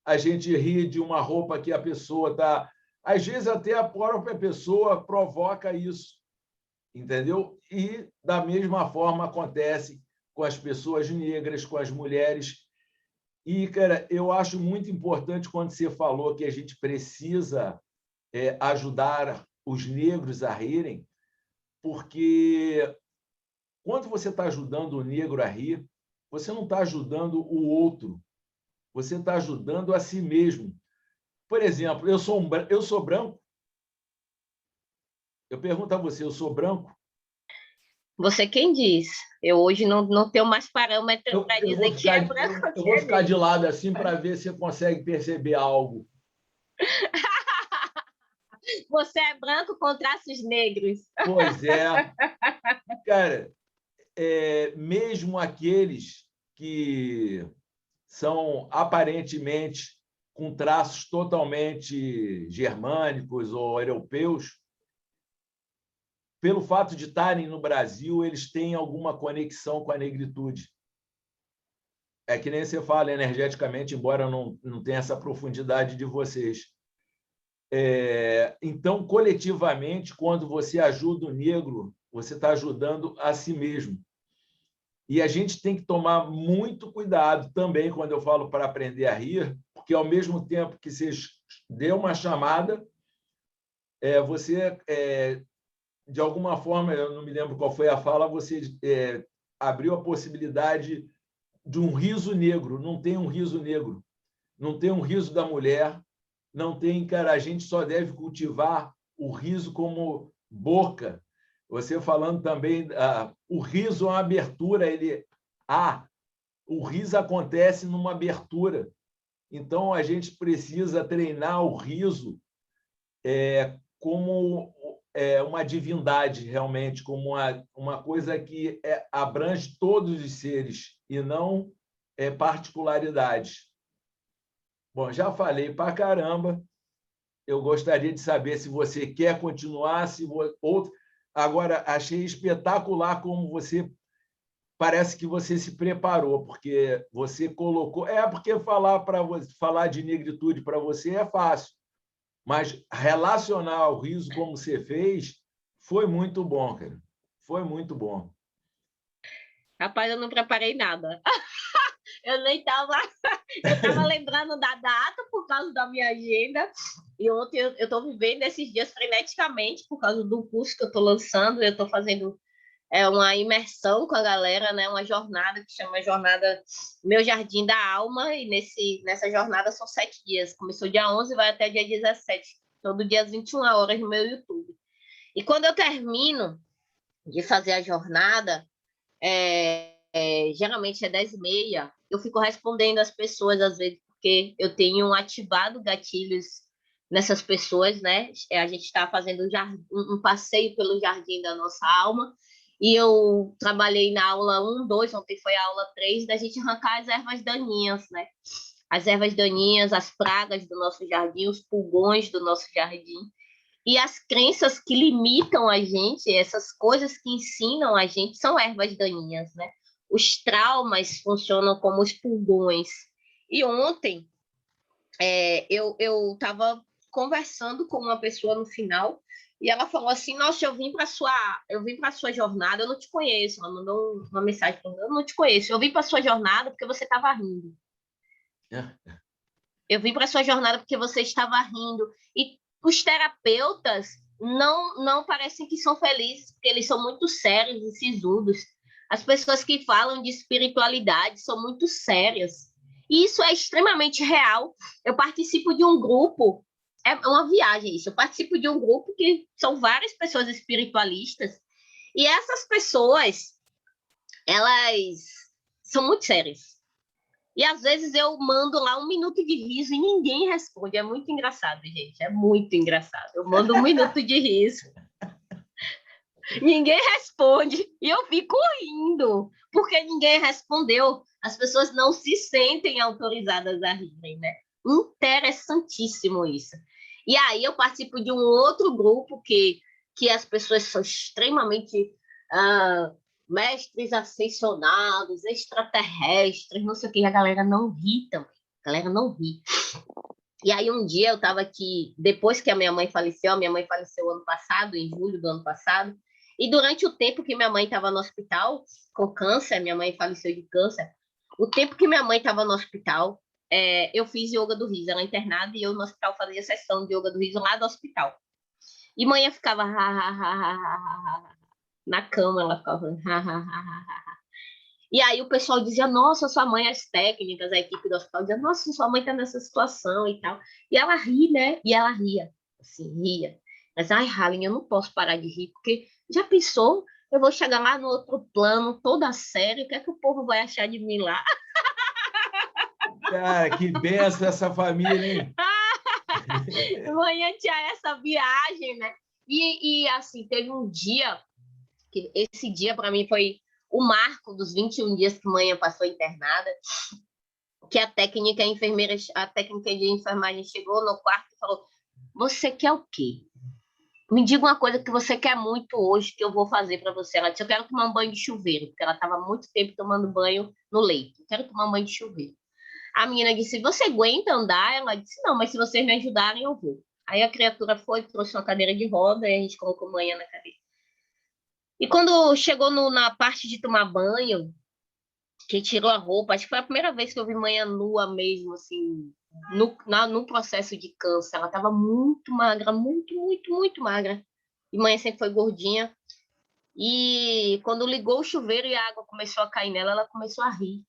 a gente ri de uma roupa que a pessoa está... Às vezes, até a própria pessoa provoca isso, entendeu? E, da mesma forma, acontece com as pessoas negras, com as mulheres. E, cara, eu acho muito importante quando você falou que a gente precisa ajudar os negros a rirem, porque quando você está ajudando o negro a rir, você não está ajudando o outro, você está ajudando a si mesmo. Por exemplo, eu sou branco? Eu pergunto a você, eu sou branco? Você quem diz? Eu hoje não tenho mais parâmetro para dizer que é branco. Eu vou ficar de lado assim para ver se você consegue perceber algo. Você é branco com traços negros. Pois é. Cara, mesmo aqueles que são aparentemente com traços totalmente germânicos ou europeus, pelo fato de estarem no Brasil, eles têm alguma conexão com a negritude. É que nem você fala energeticamente, embora não tenha essa profundidade de vocês. Então, coletivamente, quando você ajuda o negro, você está ajudando a si mesmo. E a gente tem que tomar muito cuidado também quando eu falo para aprender a rir, porque, ao mesmo tempo que você deu uma chamada, você, de alguma forma, eu não me lembro qual foi a fala, você abriu a possibilidade de um riso negro. Não tem um riso negro, não tem um riso da mulher, não tem, cara, a gente só deve cultivar o riso como boca. Você falando também, o riso é uma abertura, o riso acontece numa abertura. Então, a gente precisa treinar o riso como uma divindade, realmente, como uma coisa que abrange todos os seres e não particularidades. Bom, já falei para caramba. Eu gostaria de saber se você quer continuar, se outro. Agora, achei espetacular como você parece que você se preparou, porque você colocou. Porque falar de negritude para você é fácil, mas relacionar o riso como você fez foi muito bom, cara. Foi muito bom. Rapaz, eu não preparei nada. Eu nem estava. Eu estava lembrando da data por causa da minha agenda. E ontem eu estou vivendo esses dias freneticamente por causa do curso que eu estou lançando. Eu estou fazendo uma imersão com a galera, né? Uma jornada que chama Jornada Meu Jardim da Alma. E nessa jornada são 7 dias. Começou dia 11 e vai até dia 17. Todo dia às 21 horas no meu YouTube. E quando eu termino de fazer a jornada, geralmente é 10h30, eu fico respondendo as pessoas, às vezes, porque eu tenho ativado gatilhos nessas pessoas, né? A gente está fazendo um passeio pelo jardim da nossa alma, e eu trabalhei na aula 1, 2, ontem foi a aula 3, da gente arrancar as ervas daninhas, né? As ervas daninhas, as pragas do nosso jardim, os pulgões do nosso jardim. E as crenças que limitam a gente, essas coisas que ensinam a gente, são ervas daninhas, né? Os traumas funcionam como os pulgões. E ontem eu estava conversando com uma pessoa no final e ela falou assim: Nossa, eu vim para sua jornada, eu não te conheço. Ela mandou uma mensagem para mim: Eu não te conheço, eu vim para sua jornada porque você estava rindo. Eu vim para sua jornada porque você estava rindo. E os terapeutas não parecem que são felizes, porque eles são muito sérios e sisudos. As pessoas que falam de espiritualidade são muito sérias. E isso é extremamente real. Eu participo de um grupo, é uma viagem isso, eu participo de um grupo que são várias pessoas espiritualistas, e essas pessoas, elas são muito sérias. E às vezes eu mando lá 1 minuto de riso e ninguém responde. É muito engraçado, gente. É muito engraçado. Eu mando 1 minuto de riso. Ninguém responde. E eu fico rindo, porque ninguém respondeu. As pessoas não se sentem autorizadas a rirem, né? Interessantíssimo isso. E aí eu participo de um outro grupo que que as pessoas são extremamente mestres ascensionados, extraterrestres, não sei o que, e a galera não ri também. A galera não ri. E aí um dia eu estava aqui, depois que a minha mãe faleceu ano passado, em julho do ano passado, e durante o tempo que minha mãe estava no hospital com câncer, minha mãe faleceu de câncer, o tempo que minha mãe estava no hospital, eu fiz yoga do riso, ela internada, e eu no hospital fazia sessão de yoga do riso lá do hospital. E manhã ficava na cama, ela ficava E aí o pessoal dizia, nossa, sua mãe, as técnicas, a equipe do hospital dizia, nossa, sua mãe tá nessa situação e tal. E ela ri, né? E ela ria, assim, ria. Mas, ai, Halen, eu não posso parar de rir, porque já pensou? Eu vou chegar lá no outro plano, toda séria, o que é que o povo vai achar de mim lá? Cara, que benção essa família, hein? Manhã tinha essa viagem, né? E assim, teve um dia, que esse dia para mim foi o marco dos 21 dias que manhã passou internada, que a técnica de enfermagem chegou no quarto e falou, você quer o quê? Me diga uma coisa que você quer muito hoje que eu vou fazer para você. Ela disse, eu quero tomar um banho de chuveiro, porque ela estava muito tempo tomando banho no leito. Eu quero tomar um banho de chuveiro. A menina disse, você aguenta andar? Ela disse, não, mas se vocês me ajudarem, eu vou. Aí a criatura foi, trouxe uma cadeira de roda e a gente colocou manhã na cadeira. E quando chegou na parte de tomar banho, que tirou a roupa, acho que foi a primeira vez que eu vi manhã nua mesmo, assim, no processo de câncer. Ela estava muito magra, muito, muito, muito magra. E manhã sempre foi gordinha. E quando ligou o chuveiro e a água começou a cair nela, ela começou a rir.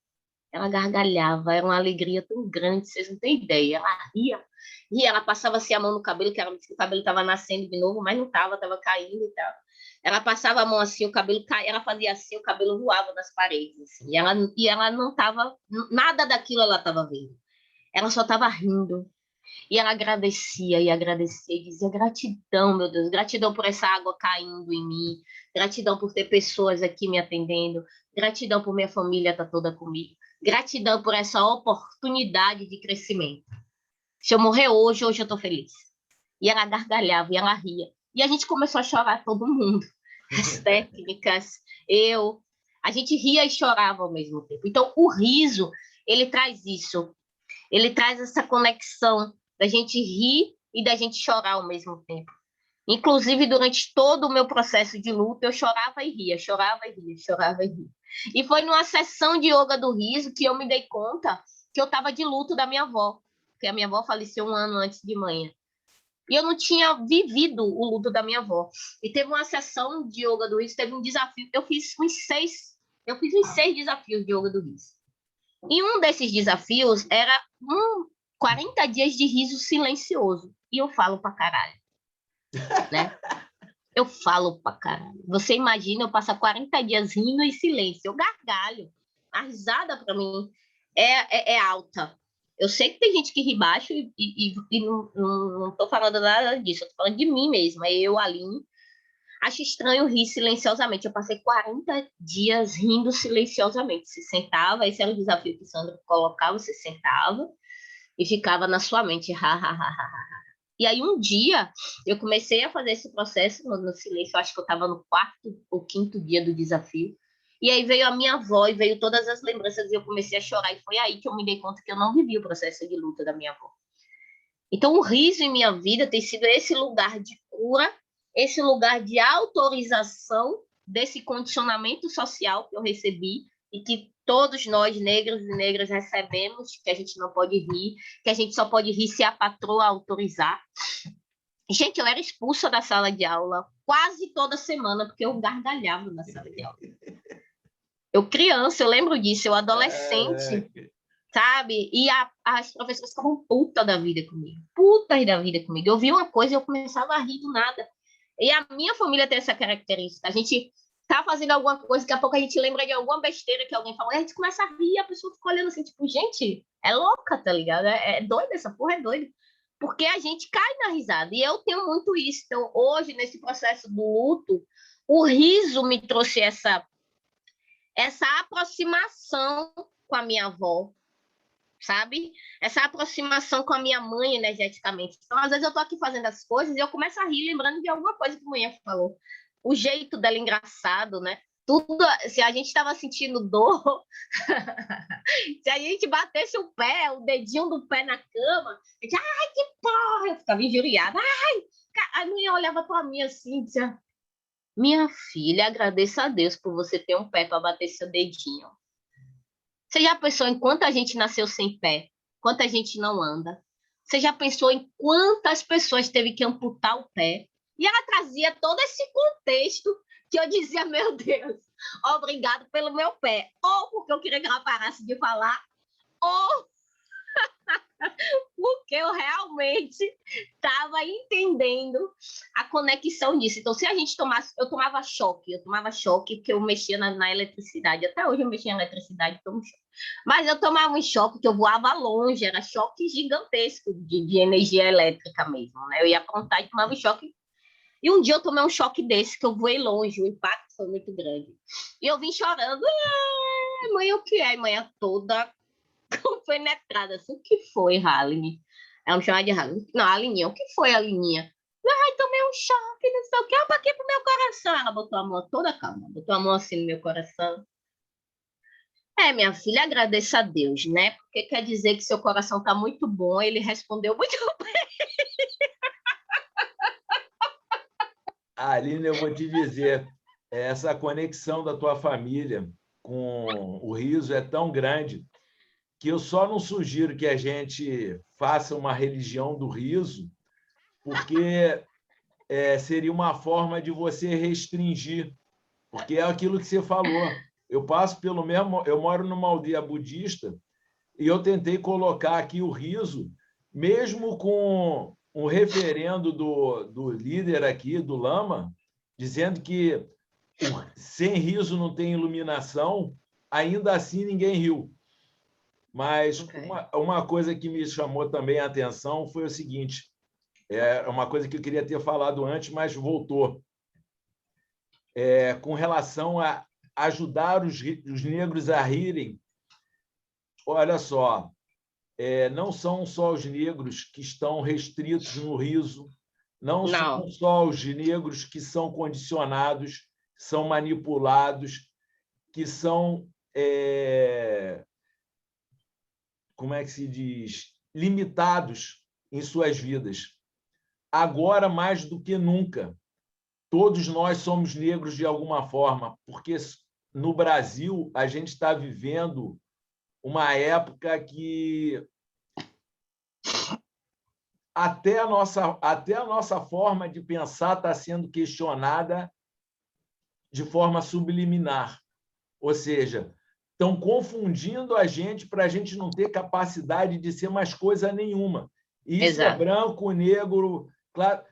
Ela gargalhava, era uma alegria tão grande, vocês não têm ideia. Ela ria, e ela passava assim a mão no cabelo, que o cabelo estava nascendo de novo, mas não estava caindo e tal. Ela passava a mão assim, o cabelo caía, ela fazia assim, o cabelo voava nas paredes. Assim, e ela não estava, nada daquilo ela estava vendo. Ela só estava rindo. E ela agradecia e dizia gratidão, meu Deus, gratidão por essa água caindo em mim, gratidão por ter pessoas aqui me atendendo, gratidão por minha família estar toda comigo, gratidão por essa oportunidade de crescimento. Se eu morrer hoje eu estou feliz. E ela gargalhava e ela ria. E a gente começou a chorar todo mundo. As técnicas, a gente ria e chorava ao mesmo tempo. Então, o riso, ele traz isso. Ele traz essa conexão da gente rir e da gente chorar ao mesmo tempo. Inclusive, durante todo o meu processo de luto, eu chorava e ria, chorava e ria, chorava e ria. E foi numa sessão de yoga do riso que eu me dei conta que eu estava de luto da minha avó, porque a minha avó faleceu 1 ano antes de manhã. E eu não tinha vivido o luto da minha avó. E teve uma sessão de yoga do riso, teve um desafio. Eu fiz uns 6 desafios de yoga do riso. E um desses desafios era 40 dias de riso silencioso. E eu falo pra caralho. Né? Eu falo pra caralho. Você imagina eu passar 40 dias rindo em silêncio. Eu gargalho. A risada pra mim é alta. Eu sei que tem gente que ri baixo e não tô falando nada disso. Eu tô falando de mim mesma. Eu, Aline, acho estranho rir silenciosamente. Eu passei 40 dias rindo silenciosamente. Você sentava, esse era o desafio que o Sandro colocava, você sentava e ficava na sua mente. E aí um dia eu comecei a fazer esse processo no silêncio. Eu acho que eu estava no 4º ou 5º dia do desafio. E aí veio a minha avó e veio todas as lembranças e eu comecei a chorar. E foi aí que eu me dei conta que eu não vivi o processo de luta da minha avó. Então o riso em minha vida tem sido esse lugar de cura, esse lugar de autorização desse condicionamento social que eu recebi e que todos nós, negros e negras, recebemos, que a gente não pode rir, que a gente só pode rir se a patroa autorizar. Gente, eu era expulsa da sala de aula quase toda semana, porque eu gargalhava na sala de aula. Eu criança, eu lembro disso, eu adolescente, sabe? E as professoras ficavam putas da vida comigo. Eu via uma coisa e eu começava a rir do nada. E a minha família tem essa característica. A gente tá fazendo alguma coisa, daqui a pouco a gente lembra de alguma besteira que alguém falou, e a gente começa a rir, e a pessoa fica olhando assim, tipo, gente, é louca, tá ligado? É doida, essa porra é doida. Porque a gente cai na risada. E eu tenho muito isso. Então, hoje, nesse processo do luto, o riso me trouxe essa aproximação com a minha avó, sabe? Essa aproximação com a minha mãe energeticamente. Então, às vezes eu tô aqui fazendo as coisas e eu começo a rir lembrando de alguma coisa que a mulher falou. O jeito dela engraçado, né? Tudo, se a gente estava sentindo dor, se a gente batesse o pé, o dedinho do pé na cama, a gente, ai, que porra! Eu ficava injuriada. A mulher olhava para mim assim e dizia, minha filha, agradeça a Deus por você ter um pé para bater seu dedinho. Você já pensou em quanta gente nasceu sem pé? Quanta gente não anda? Você já pensou em quantas pessoas teve que amputar o pé? E ela trazia todo esse contexto que eu dizia, meu Deus, obrigado pelo meu pé. Ou porque eu queria que ela parasse de falar, ou porque eu realmente estava entendendo a conexão disso. Então, se a gente tomasse... Eu tomava choque porque eu mexia na eletricidade. Até hoje eu mexia na eletricidade, tomo choque. Mas eu tomava um choque que eu voava longe, era choque gigantesco de energia elétrica mesmo, né? Eu ia apontar e tomava um choque. E um dia eu tomei um choque desse, que eu voei longe, o impacto foi muito grande. E eu vim chorando, mãe, o que é? Mãe toda compenetrada, assim, o que foi, Haline? Ela me chamava de Haline. Não, Alininha, o que foi, Alininha? Ai, tomei um choque, não sei o que, eu aqui pro meu coração. Ela botou a mão toda calma, botou a mão assim no meu coração. Minha filha, agradeça a Deus, né? Porque quer dizer que seu coração tá muito bom. Ele respondeu muito bem. Aline, eu vou te dizer, essa conexão da tua família com o riso é tão grande que eu só não sugiro que a gente faça uma religião do riso, porque seria uma forma de você restringir, porque é aquilo que você falou. Eu passo pelo mesmo, eu moro numa aldeia budista e eu tentei colocar aqui o riso, mesmo com um referendo do líder aqui, do Lama, dizendo que sem riso não tem iluminação, ainda assim ninguém riu. Mas uma coisa que me chamou também a atenção foi o seguinte, é uma coisa que eu queria ter falado antes, mas voltou. Com relação a ajudar os negros a rirem, olha só, não são só os negros que estão restritos no riso, não são só os negros que são condicionados, são manipulados, que são, como é que se diz, limitados em suas vidas. Agora, mais do que nunca, todos nós somos negros de alguma forma, porque no Brasil a gente está vivendo uma época que até a nossa forma de pensar está sendo questionada de forma subliminar. Ou seja, estão confundindo a gente para a gente não ter capacidade de ser mais coisa nenhuma. Isso Exato. É branco, negro... Claro,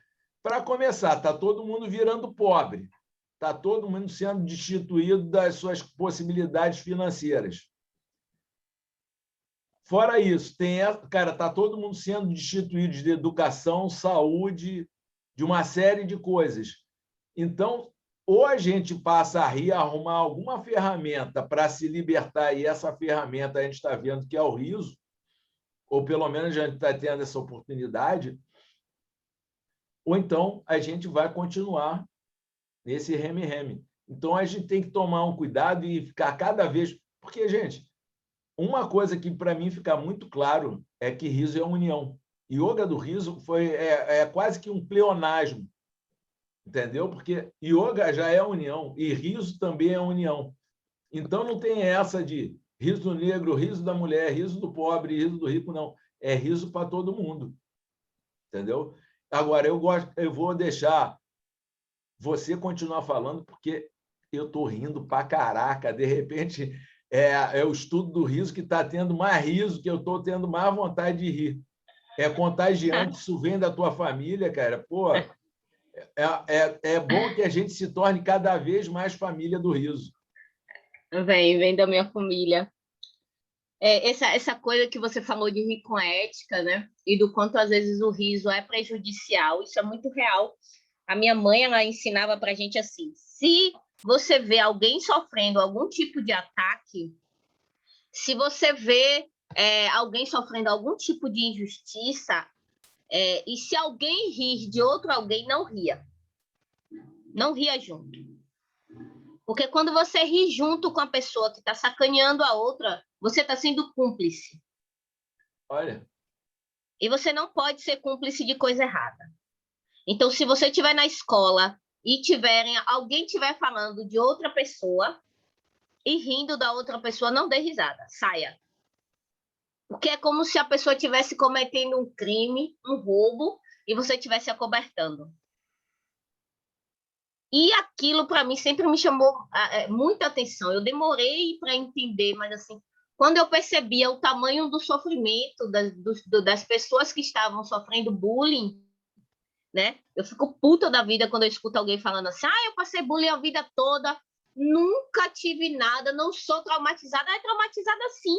para começar, está todo mundo virando pobre, está todo mundo sendo destituído das suas possibilidades financeiras. Fora isso, está todo mundo sendo destituído de educação, saúde, de uma série de coisas. Então, ou a gente passa a rir, a arrumar alguma ferramenta para se libertar, e essa ferramenta a gente está vendo que é o riso, ou pelo menos a gente está tendo essa oportunidade, ou então a gente vai continuar nesse reme-reme. Então, a gente tem que tomar um cuidado e ficar cada vez... Porque, gente, uma coisa que, para mim, fica muito claro é que riso é união. Yoga do riso é quase que um pleonasmo, entendeu? Porque yoga já é união e riso também é união. Então, não tem essa de riso do negro, riso da mulher, riso do pobre, riso do rico, não. É riso para todo mundo, entendeu? Agora, eu vou deixar você continuar falando, porque eu estou rindo para caraca. De repente, é o estudo do riso que está tendo mais riso, que eu estou tendo mais vontade de rir. É contagiante, isso vem da tua família, cara. Pô, é bom que a gente se torne cada vez mais família do riso. Vem da minha família. Essa coisa que você falou de rir com ética, né? E do quanto, às vezes, o riso é prejudicial, isso é muito real. A minha mãe, ela ensinava para a gente assim, se você vê alguém sofrendo algum tipo de ataque, se você vê alguém sofrendo algum tipo de injustiça, e se alguém rir de outro alguém, não ria. Não ria junto. Porque quando você ri junto com a pessoa que está sacaneando a outra, você está sendo cúmplice. Olha. E você não pode ser cúmplice de coisa errada. Então, se você estiver na escola e alguém estiver falando de outra pessoa e rindo da outra pessoa, não dê risada, saia. Porque é como se a pessoa estivesse cometendo um crime, um roubo, e você estivesse acobertando. E aquilo, para mim, sempre me chamou muita atenção. Eu demorei para entender, mas assim, quando eu percebia o tamanho do sofrimento das pessoas que estavam sofrendo bullying, né? Eu fico puta da vida quando eu escuto alguém falando assim, eu passei bullying a vida toda, nunca tive nada, não sou traumatizada. É traumatizada sim.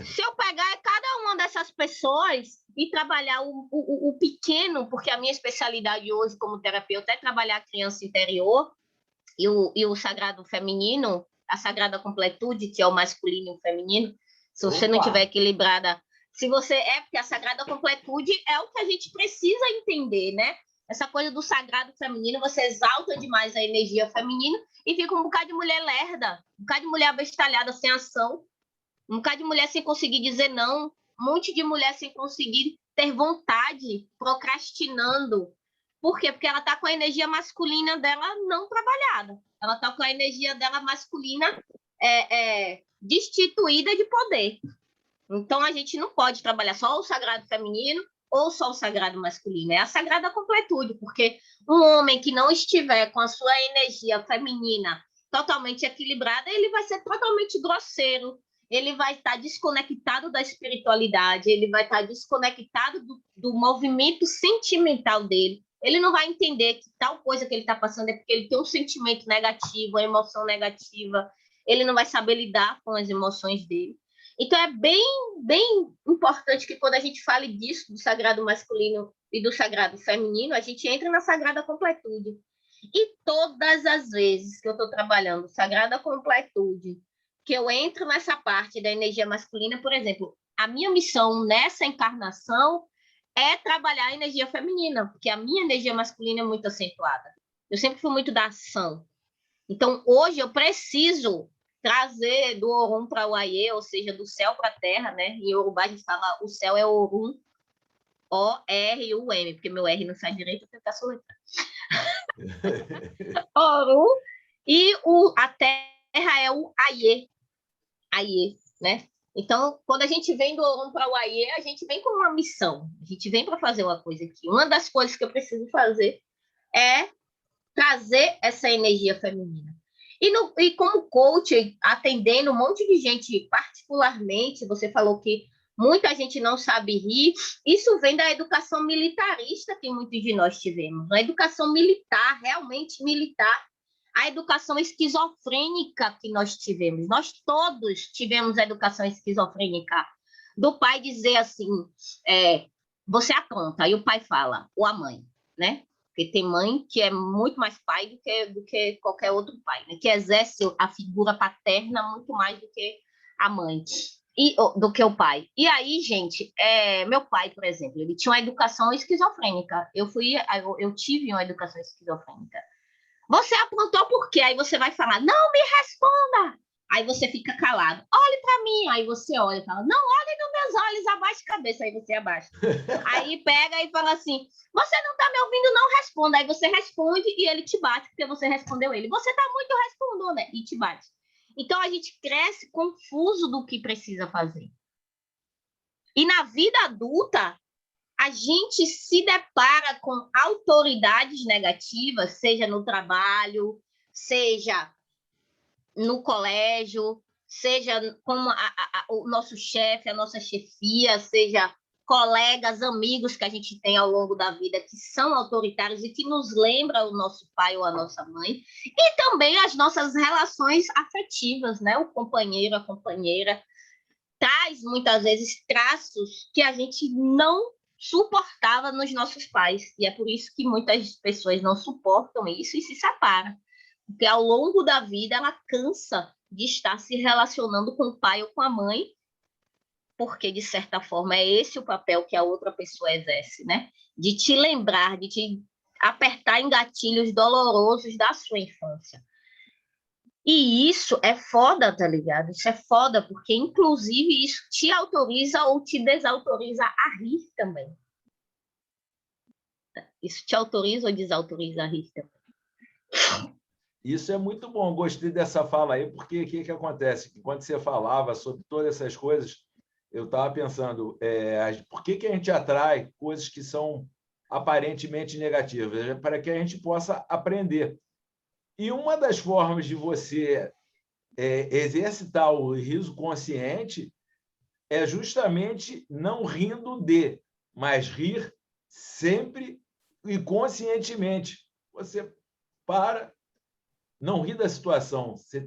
Se eu pegar cada uma dessas pessoas e trabalhar o pequeno, porque a minha especialidade hoje como terapeuta é trabalhar a criança interior e o sagrado feminino, a sagrada completude, que é o masculino e o feminino. Se você não tiver equilibrada, porque a sagrada completude é o que a gente precisa entender, né? Essa coisa do sagrado feminino, você exalta demais a energia feminina e fica um bocado de mulher lerda, um bocado de mulher abestalhada, sem ação, um bocado de mulher sem conseguir dizer não, um monte de mulher sem conseguir ter vontade, procrastinando. Por quê? Porque ela está com a energia masculina dela não trabalhada. Ela está com a energia dela masculina destituída de poder. Então, a gente não pode trabalhar só o sagrado feminino ou só o sagrado masculino. É a sagrada completude, porque um homem que não estiver com a sua energia feminina totalmente equilibrada, ele vai ser totalmente grosseiro, ele vai estar desconectado da espiritualidade, ele vai estar desconectado do movimento sentimental dele. Ele não vai entender que tal coisa que ele está passando é porque ele tem um sentimento negativo, uma emoção negativa, ele não vai saber lidar com as emoções dele. Então, é bem, bem importante que quando a gente fale disso, do sagrado masculino e do sagrado feminino, a gente entra na sagrada completude. E todas as vezes que eu estou trabalhando sagrada completude, que eu entro nessa parte da energia masculina, por exemplo, a minha missão nessa encarnação é trabalhar a energia feminina, porque a minha energia masculina é muito acentuada. Eu sempre fui muito da ação. Então, hoje eu preciso trazer do Orum para o Aie, ou seja, do céu para a terra, né? Em Yorubá a gente fala o céu é Orum, O-R-U-M, porque meu R não sai direito, eu tenho que ficar soletrando. Orum, e a terra é o Aie, né? Então, quando a gente vem do Orum para o Aie, a gente vem com uma missão, a gente vem para fazer uma coisa aqui. Uma das coisas que eu preciso fazer é trazer essa energia feminina. E como coach, atendendo um monte de gente, particularmente, você falou que muita gente não sabe rir, isso vem da educação militarista que muitos de nós tivemos. A educação militar, realmente militar, a educação esquizofrênica que nós tivemos. Nós todos tivemos a educação esquizofrênica. Do pai dizer assim, você apronta, aí o pai fala, ou a mãe, né? Porque tem mãe que é muito mais pai do que qualquer outro pai, né? Que exerce a figura paterna muito mais do que a mãe, do que o pai. E aí, gente, meu pai, por exemplo, ele tinha uma educação esquizofrênica. Eu tive uma educação esquizofrênica. Você aprontou por quê? Aí você vai falar, não me responda. Aí você fica calado. Olhe para mim. Aí você olha e fala, não, olhe nos meus olhos, abaixe a cabeça. Aí você abaixa. Aí pega e fala assim, você não está me ouvindo, não responda. Aí você responde e ele te bate, porque você respondeu ele. Você está muito respondendo, né? E te bate. Então, a gente cresce confuso do que precisa fazer. E na vida adulta, a gente se depara com autoridades negativas, seja no trabalho, seja no colégio, seja como o nosso chefe, a nossa chefia, seja colegas, amigos que a gente tem ao longo da vida que são autoritários e que nos lembram o nosso pai ou a nossa mãe, e também as nossas relações afetivas, né? O companheiro, a companheira, traz muitas vezes traços que a gente não suportava nos nossos pais, e é por isso que muitas pessoas não suportam isso e se separam, porque ao longo da vida ela cansa de estar se relacionando com o pai ou com a mãe porque, de certa forma, é esse o papel que a outra pessoa exerce, né? De te lembrar, de te apertar em gatilhos dolorosos da sua infância. E isso é foda, tá ligado? Isso é foda, porque, inclusive, isso te autoriza ou te desautoriza a rir também. Isso te autoriza ou desautoriza a rir também. Isso é muito bom. Gostei dessa fala aí, porque o que acontece? Quando você falava sobre todas essas coisas, eu estava pensando, por que a gente atrai coisas que são aparentemente negativas? É para que a gente possa aprender. E uma das formas de você exercitar o riso consciente é justamente não rindo mas rir sempre e conscientemente. Você para, não ri da situação, você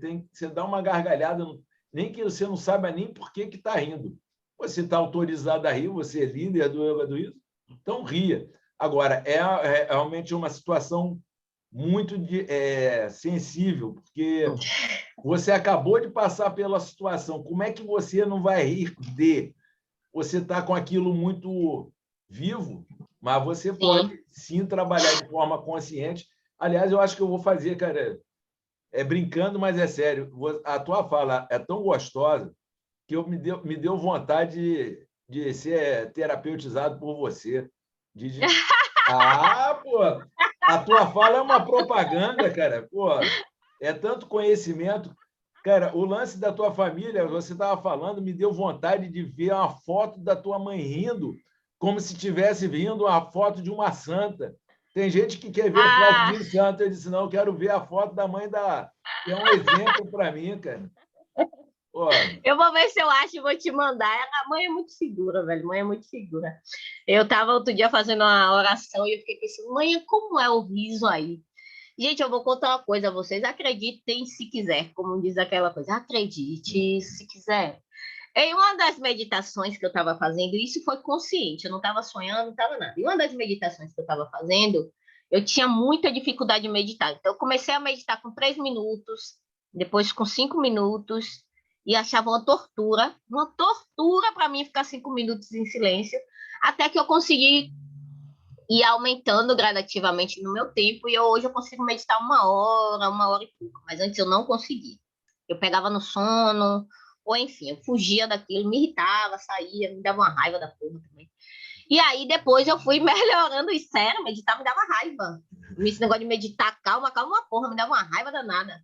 dá uma gargalhada, nem que você não saiba nem por que está rindo. Você está autorizado a rir, você é líder do yoga do riso, então ria. Agora, é realmente uma situação muito sensível, porque você acabou de passar pela situação. Como é que você não vai rir Você está com aquilo muito vivo, mas você pode sim trabalhar de forma consciente. Aliás, eu acho que eu vou fazer, cara, brincando, mas é sério. A tua fala é tão gostosa que me deu vontade de ser terapeutizado por você. Pô! A tua fala é uma propaganda, cara. Pô, é tanto conhecimento. Cara, o lance da tua família, você estava falando, me deu vontade de ver uma foto da tua mãe rindo, como se tivesse vindo uma foto de uma santa. Tem gente que quer ver a foto de santa. Eu disse, não, eu quero ver a foto da mãe da... É um exemplo para mim, cara. Pô. Eu vou ver se eu acho e vou te mandar. A mãe é muito figura, velho. Mãe é muito figura. Eu estava outro dia fazendo uma oração e eu fiquei pensando, mãe, como é o riso aí? Gente, eu vou contar uma coisa a vocês. Acreditem se quiser, como diz aquela coisa. Acredite se quiser. Em uma das meditações que eu estava fazendo, isso foi consciente, eu não estava sonhando, não estava nada. Em uma das meditações que eu estava fazendo, eu tinha muita dificuldade de meditar. Então, eu comecei a meditar com 3 minutos, depois com 5 minutos, e achava uma tortura para mim ficar 5 minutos em silêncio, até que eu consegui ir aumentando gradativamente no meu tempo, e hoje eu consigo meditar 1 hora e pouco, mas antes eu não conseguia. Eu pegava no sono, ou enfim, eu fugia daquilo, me irritava, saía, me dava uma raiva da porra também. E aí depois eu fui melhorando, e sério, meditar me dava raiva. Esse negócio de meditar, calma uma porra, me dava uma raiva danada.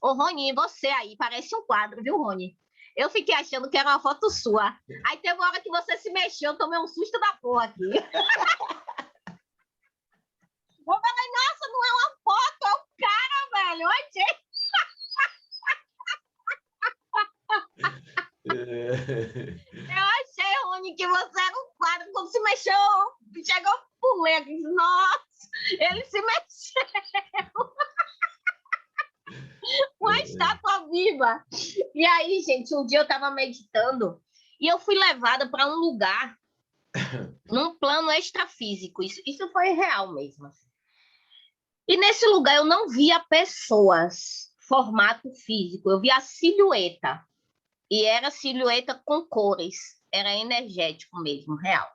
Ô, Rony, você aí, parece um quadro, viu, Rony? Eu fiquei achando que era uma foto sua. Aí teve uma hora que você se mexeu, eu tomei um susto da porra aqui. Eu falei, nossa, não é uma foto, é o cara, velho. Oi, gente. Eu achei, Rony, que você era um quadro. Quando se mexeu, chegou, pulei aqui. Nossa, ele se mexeu. Uma estátua viva. E aí, gente, um dia eu estava meditando e eu fui levada para um lugar num plano extrafísico. Isso foi real mesmo. E nesse lugar eu não via pessoas, formato físico, eu via a silhueta. E era silhueta com cores, era energético mesmo, real.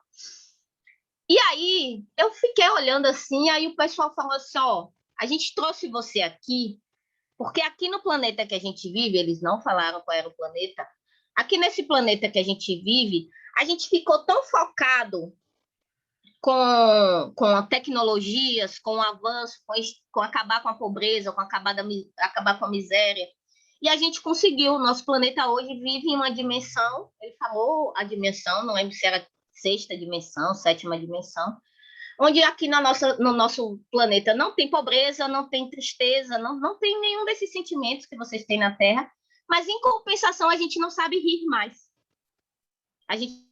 E aí eu fiquei olhando assim, aí o pessoal falou assim, ó, a gente trouxe você aqui porque aqui no planeta que a gente vive, eles não falaram qual era o planeta, aqui nesse planeta que a gente vive, a gente ficou tão focado com tecnologias, com o avanço, com acabar com a pobreza, com acabar com a miséria, e a gente conseguiu. Nosso planeta hoje vive em uma dimensão, ele falou a dimensão, não lembro se era 6ª dimensão, 7ª dimensão, onde aqui no nosso planeta não tem pobreza, não tem tristeza, não tem nenhum desses sentimentos que vocês têm na Terra, mas em compensação a gente não sabe rir mais. A gente...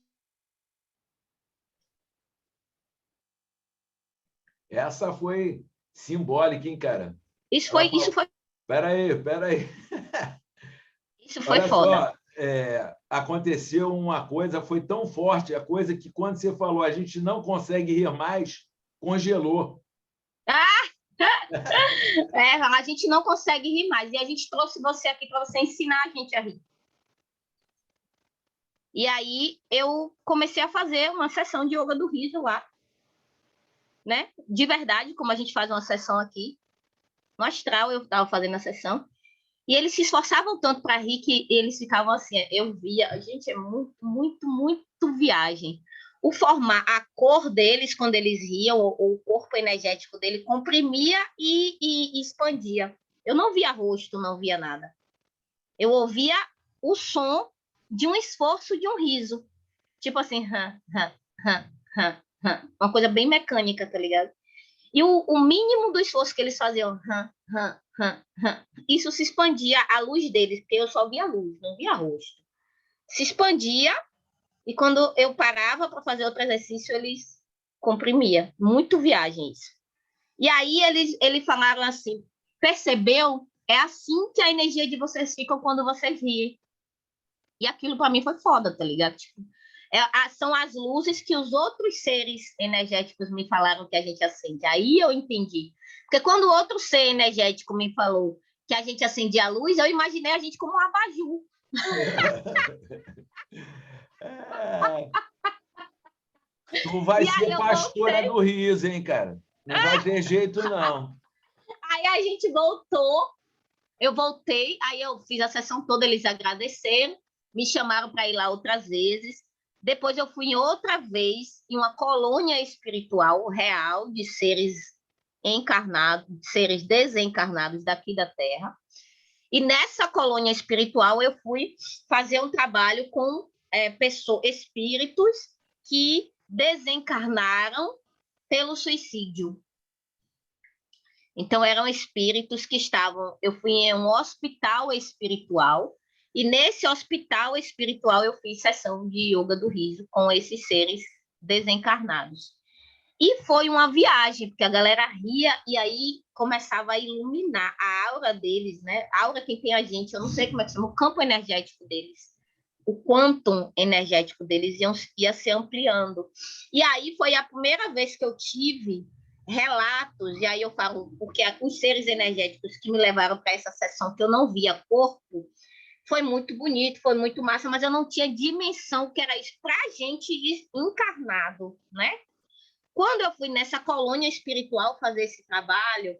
Essa foi simbólica, hein, cara? Isso foi... Espera aí. Isso foi foda. Só, aconteceu uma coisa, foi tão forte a coisa que quando você falou a gente não consegue rir mais, congelou. A gente não consegue rir mais. E a gente trouxe você aqui para você ensinar a gente a rir. E aí eu comecei a fazer uma sessão de yoga do riso lá, né? De verdade, como a gente faz uma sessão aqui. No astral eu estava fazendo a sessão. E eles se esforçavam tanto para rir que eles ficavam assim, eu via, gente, é muito, muito, muito viagem. A cor deles, quando eles riam, o corpo energético dele comprimia e expandia. Eu não via rosto, não via nada. Eu ouvia o som de um esforço de um riso. Tipo assim, uma coisa bem mecânica, tá ligado? E o mínimo do esforço que eles faziam, isso se expandia, a luz deles, porque eu só via luz, não via rosto. Se expandia, e quando eu parava para fazer outro exercício, eles comprimia. Muito viagem isso. E aí eles falaram assim, percebeu? É assim que a energia de vocês fica quando vocês riem. E aquilo para mim foi foda, tá ligado? Tipo, são as luzes que os outros seres energéticos me falaram que a gente acende. Aí eu entendi. Porque quando o outro ser energético me falou que a gente acendia a luz, eu imaginei a gente como um abajur. Tu vai ser pastora do riso, hein, cara? Não vai ter jeito, não. Aí a gente voltou, eu voltei, aí eu fiz a sessão toda, eles agradeceram, me chamaram para ir lá outras vezes. Depois eu fui outra vez em uma colônia espiritual real de seres encarnados, seres desencarnados daqui da Terra. E nessa colônia espiritual eu fui fazer um trabalho com espíritos que desencarnaram pelo suicídio. Então, eram espíritos que estavam... Eu fui em um hospital espiritual, e nesse hospital espiritual eu fiz sessão de yoga do riso com esses seres desencarnados. E foi uma viagem, porque a galera ria e aí começava a iluminar a aura deles, né? A aura que tem a gente, eu não sei como é que chama, o campo energético deles. O quantum energético deles ia se ampliando. E aí foi a primeira vez que eu tive relatos, e aí eu falo, porque os seres energéticos que me levaram para essa sessão, que eu não via corpo, foi muito bonito, foi muito massa, mas eu não tinha dimensão que era isso para a gente encarnado, né? Quando eu fui nessa colônia espiritual fazer esse trabalho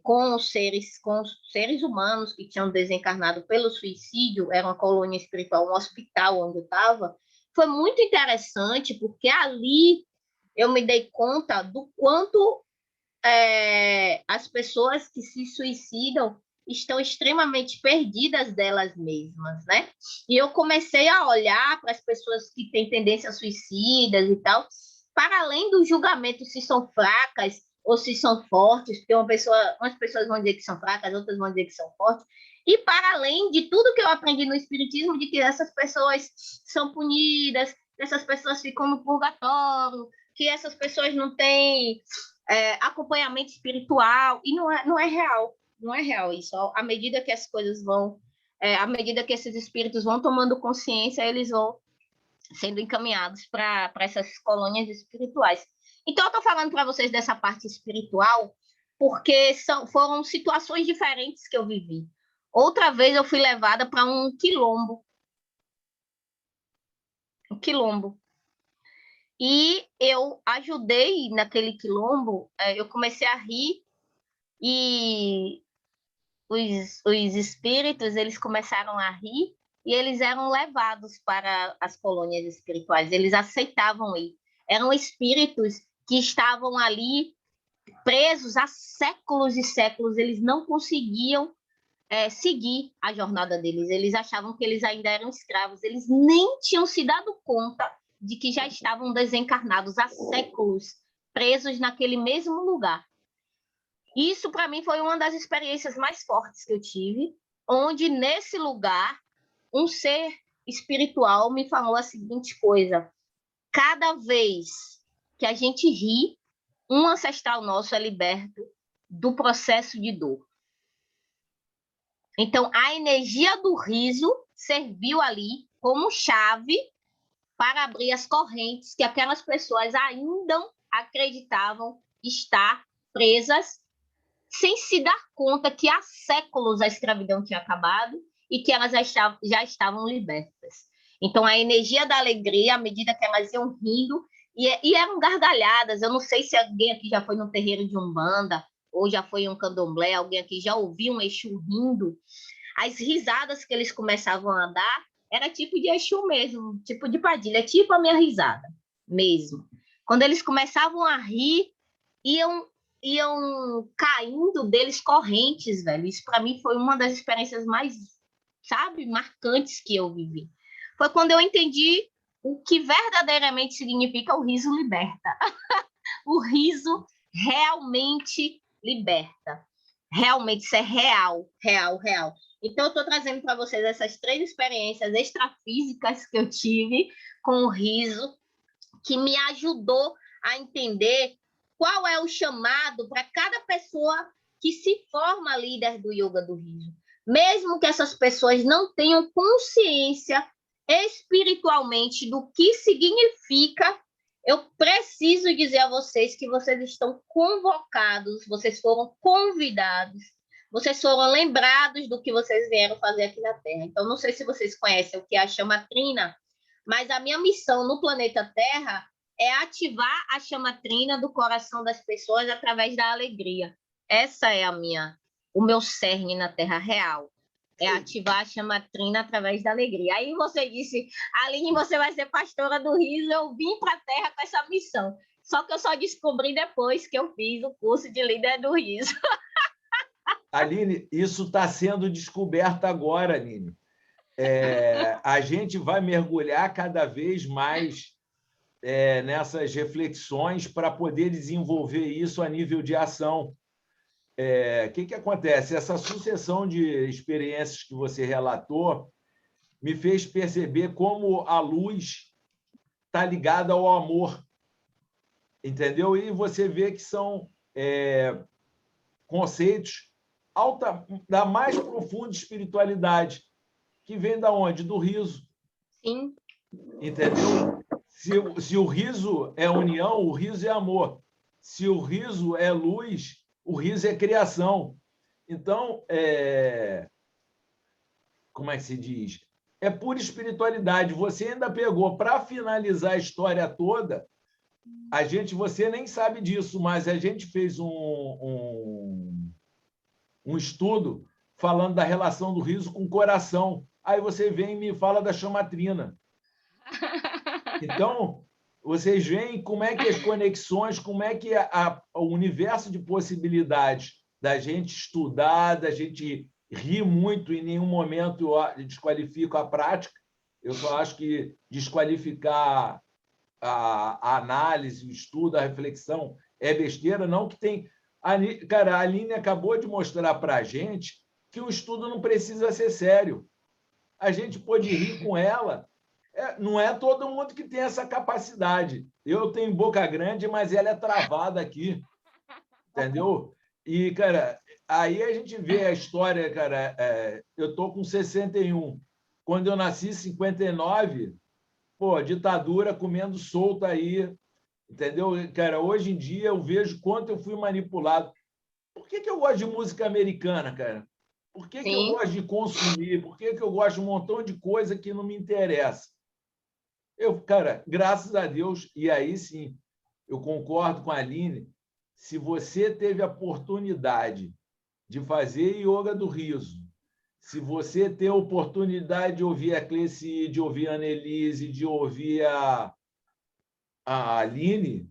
com os seres humanos que tinham desencarnado pelo suicídio, era uma colônia espiritual, um hospital onde eu estava, foi muito interessante, porque ali eu me dei conta do quanto as pessoas que se suicidam estão extremamente perdidas delas mesmas, né? E eu comecei a olhar para as pessoas que têm tendências suicidas e tal, para além do julgamento se são fracas ou se são fortes, porque umas pessoas vão dizer que são fracas, outras vão dizer que são fortes, e para além de tudo que eu aprendi no Espiritismo, de que essas pessoas são punidas, essas pessoas ficam no purgatório, que essas pessoas não têm acompanhamento espiritual, e não é real, não é real isso. À medida que as coisas vão, à medida que esses espíritos vão tomando consciência, eles vão sendo encaminhados para essas colônias espirituais. Então, eu estou falando para vocês dessa parte espiritual, porque foram situações diferentes que eu vivi. Outra vez eu fui levada para um quilombo. Um quilombo. E eu ajudei naquele quilombo, eu comecei a rir e os espíritos, eles começaram a rir e eles eram levados para as colônias espirituais, eles aceitavam ir. Eram espíritos que estavam ali presos há séculos e séculos, eles não conseguiam seguir a jornada deles, eles achavam que eles ainda eram escravos, eles nem tinham se dado conta de que já estavam desencarnados há séculos, presos naquele mesmo lugar. Isso, para mim, foi uma das experiências mais fortes que eu tive, onde, nesse lugar, um ser espiritual me falou a seguinte coisa: cada vez que a gente ri, um ancestral nosso é liberto do processo de dor. Então, a energia do riso serviu ali como chave para abrir as correntes que aquelas pessoas ainda acreditavam estar presas, sem se dar conta que há séculos a escravidão tinha acabado e que elas já estavam libertas. Então, a energia da alegria, à medida que elas iam rindo, e eram gargalhadas. Eu não sei se alguém aqui já foi no terreiro de Umbanda, ou já foi em um candomblé, alguém aqui já ouviu um Exu rindo. As risadas que eles começavam a dar era tipo de Exu mesmo, tipo de Padilha, tipo a minha risada mesmo. Quando eles começavam a rir, iam caindo deles correntes, velho. Isso para mim foi uma das experiências mais, sabe, marcantes que eu vivi. Foi quando eu entendi o que verdadeiramente significa o riso liberta. O riso realmente liberta. Realmente, isso é real, real, real. Então, eu estou trazendo para vocês essas 3 experiências extrafísicas que eu tive com o riso, que me ajudou a entender qual é o chamado para cada pessoa que se forma líder do yoga do riso. Mesmo que essas pessoas não tenham consciência espiritualmente do que significa, eu preciso dizer a vocês que vocês estão convocados, vocês foram convidados, vocês foram lembrados do que vocês vieram fazer aqui na Terra. Então, não sei se vocês conhecem o que é a chama trina, mas a minha missão no planeta Terra é ativar a chama trina do coração das pessoas através da alegria. Essa é o meu cerne na Terra real. É ativar a chama trina através da alegria. Aí você disse, Aline, você vai ser pastora do riso. Eu vim para a Terra com essa missão. Só que eu só descobri depois que eu fiz o curso de líder do riso. Aline, isso está sendo descoberto agora, Aline. A gente vai mergulhar cada vez mais nessas reflexões para poder desenvolver isso a nível de ação. O que acontece? Essa sucessão de experiências que você relatou me fez perceber como a luz está ligada ao amor, entendeu? E você vê que são conceitos da mais profunda espiritualidade, que vem da onde? Do riso. Sim. Entendeu? Se o riso é união, o riso é amor. Se o riso é luz, o riso é criação. Então, como é que se diz? É pura espiritualidade. Você ainda pegou, para finalizar a história toda, você nem sabe disso, mas a gente fez um estudo falando da relação do riso com o coração. Aí você vem e me fala da chama trina. Então, vocês veem como é que as conexões, como é que o universo de possibilidades da gente estudar, da gente rir muito, em nenhum momento eu desqualifico a prática. Eu só acho que desqualificar a análise, o estudo, a reflexão é besteira, não que tem... Cara, a Aline acabou de mostrar para a gente que o estudo não precisa ser sério. A gente pode rir com ela. Não é todo mundo que tem essa capacidade. Eu tenho boca grande, mas ela é travada aqui. Entendeu? E, cara, aí a gente vê a história, cara. Eu estou com 61. Quando eu nasci, 59, ditadura comendo solta aí. Entendeu? Cara, hoje em dia eu vejo quanto eu fui manipulado. Por que eu gosto de música americana, cara? Por que eu gosto de consumir? Por que eu gosto de um montão de coisa que não me interessa? Cara, graças a Deus, e aí sim, eu concordo com a Aline, se você teve a oportunidade de fazer yoga do riso, se você tem a oportunidade de ouvir a Cleci, de ouvir a Annelise, de ouvir a Aline,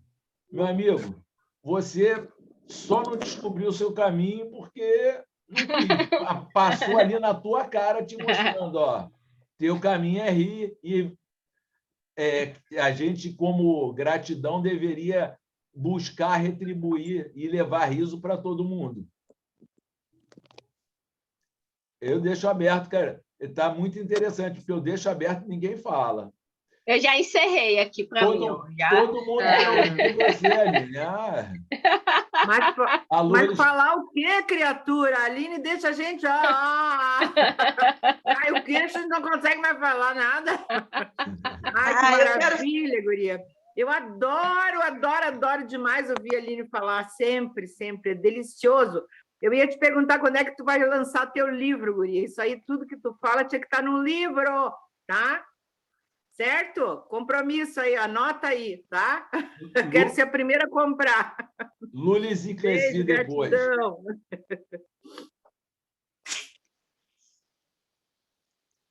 meu amigo, você só não descobriu o seu caminho porque passou ali na tua cara te mostrando, teu caminho é rir, e a gente, como gratidão, deveria buscar retribuir e levar riso para todo mundo. Eu deixo aberto, cara. Está muito interessante, porque eu deixo aberto e ninguém fala. Eu já encerrei aqui para mim. Todo mundo quer ouvir você, Aline. Mas falar o quê, criatura? A Aline deixa a gente... Ai, o queixo não consegue mais falar nada. Ai, que maravilha, guria. Eu adoro demais ouvir a Aline falar, sempre, sempre. É delicioso. Eu ia te perguntar quando é que tu vai lançar teu livro, guria. Isso aí, tudo que tu fala, tinha que estar no livro, tá? Certo? Compromisso aí, anota aí, tá? Eu quero ser a primeira a comprar. Lulis e Cleci depois. Gratidão.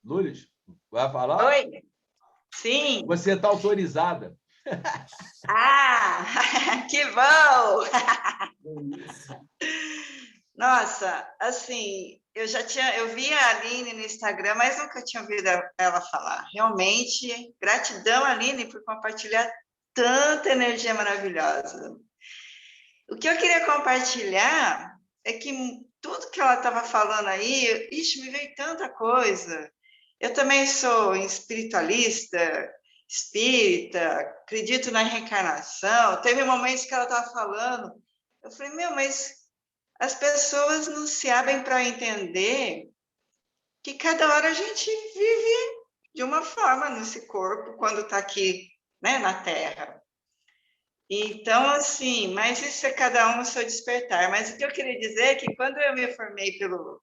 Lulis, vai falar? Oi, sim. Você está autorizada. Que bom! Nossa, assim, eu vi a Aline no Instagram, mas nunca tinha ouvido ela falar. Realmente, gratidão, Aline, por compartilhar tanta energia maravilhosa. O que eu queria compartilhar é que tudo que ela estava falando aí, me veio tanta coisa. Eu também sou espiritualista, espírita, acredito na reencarnação. Teve momentos que ela estava falando, eu falei, mas as pessoas não se abrem para entender que cada hora a gente vive de uma forma nesse corpo, quando está aqui, né, na Terra. Então, assim, mas isso é cada um no seu despertar. Mas o que eu queria dizer é que quando eu me formei pelo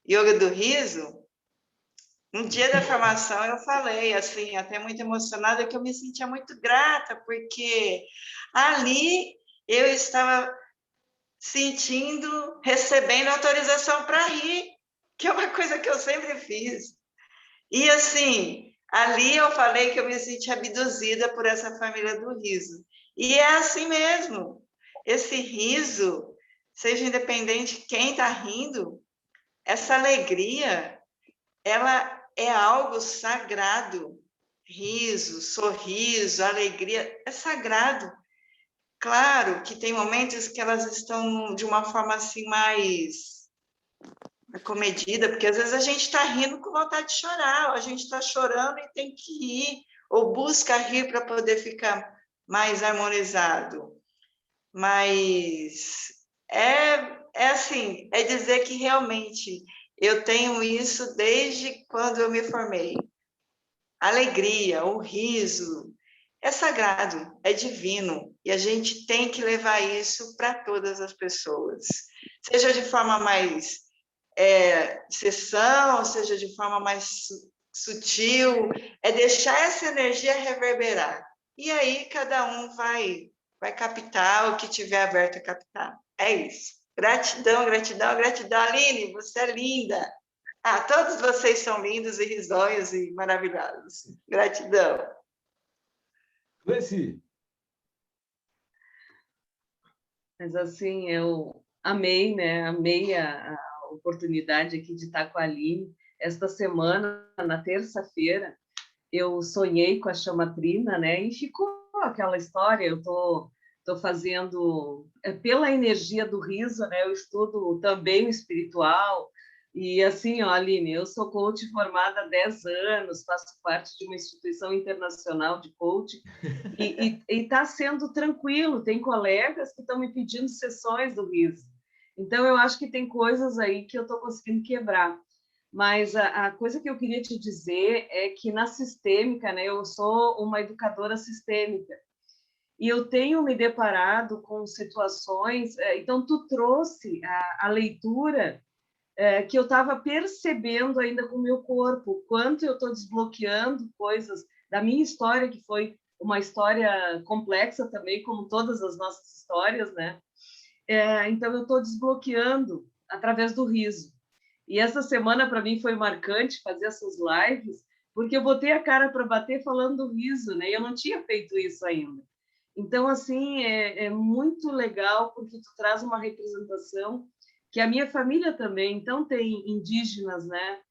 Yoga do Riso, no dia da formação eu falei, assim, até muito emocionada, que eu me sentia muito grata, porque ali eu estava recebendo autorização para rir, que é uma coisa que eu sempre fiz. E, assim, ali eu falei que eu me senti abduzida por essa família do riso. E é assim mesmo. Esse riso, seja independente de quem está rindo, essa alegria, ela é algo sagrado. Riso, sorriso, alegria, é sagrado. Claro que tem momentos que elas estão de uma forma assim mais comedida, porque às vezes a gente está rindo com vontade de chorar, ou a gente está chorando e tem que rir, ou busca rir para poder ficar mais harmonizado. Mas é assim, é dizer que realmente eu tenho isso desde quando eu me formei. A alegria, o riso, é sagrado, é divino, e a gente tem que levar isso para todas as pessoas, seja de forma mais sessão, seja de forma mais sutil, é deixar essa energia reverberar. E aí cada um vai captar o que tiver aberto a captar. É isso. Gratidão, gratidão, gratidão. Aline, você é linda. Todos vocês são lindos e risonhos e maravilhosos. Gratidão. Cleci. Mas, assim, eu amei, né? Amei a oportunidade aqui de estar com a Aline. Esta semana, na terça-feira, eu sonhei com a chamatrina, né? E ficou aquela história. Eu tô fazendo pela energia do riso, né? Eu estudo também o espiritual. E assim, ó, Aline, eu sou coach formada há 10 anos, faço parte de uma instituição internacional de coaching e está sendo tranquilo. Tem colegas que estão me pedindo sessões do riso. Então, eu acho que tem coisas aí que eu estou conseguindo quebrar. Mas a coisa que eu queria te dizer é que na sistêmica, né, eu sou uma educadora sistêmica e eu tenho me deparado com situações. Então, tu trouxe a leitura que eu estava percebendo ainda com o meu corpo, o quanto eu estou desbloqueando coisas da minha história, que foi uma história complexa também, como todas as nossas histórias, né? Então, eu estou desbloqueando através do riso. E essa semana, para mim, foi marcante fazer essas lives, porque eu botei a cara para bater falando do riso, né? Eu não tinha feito isso ainda. Então, assim, é muito legal, porque tu traz uma representação que a minha família também, então tem indígenas, né?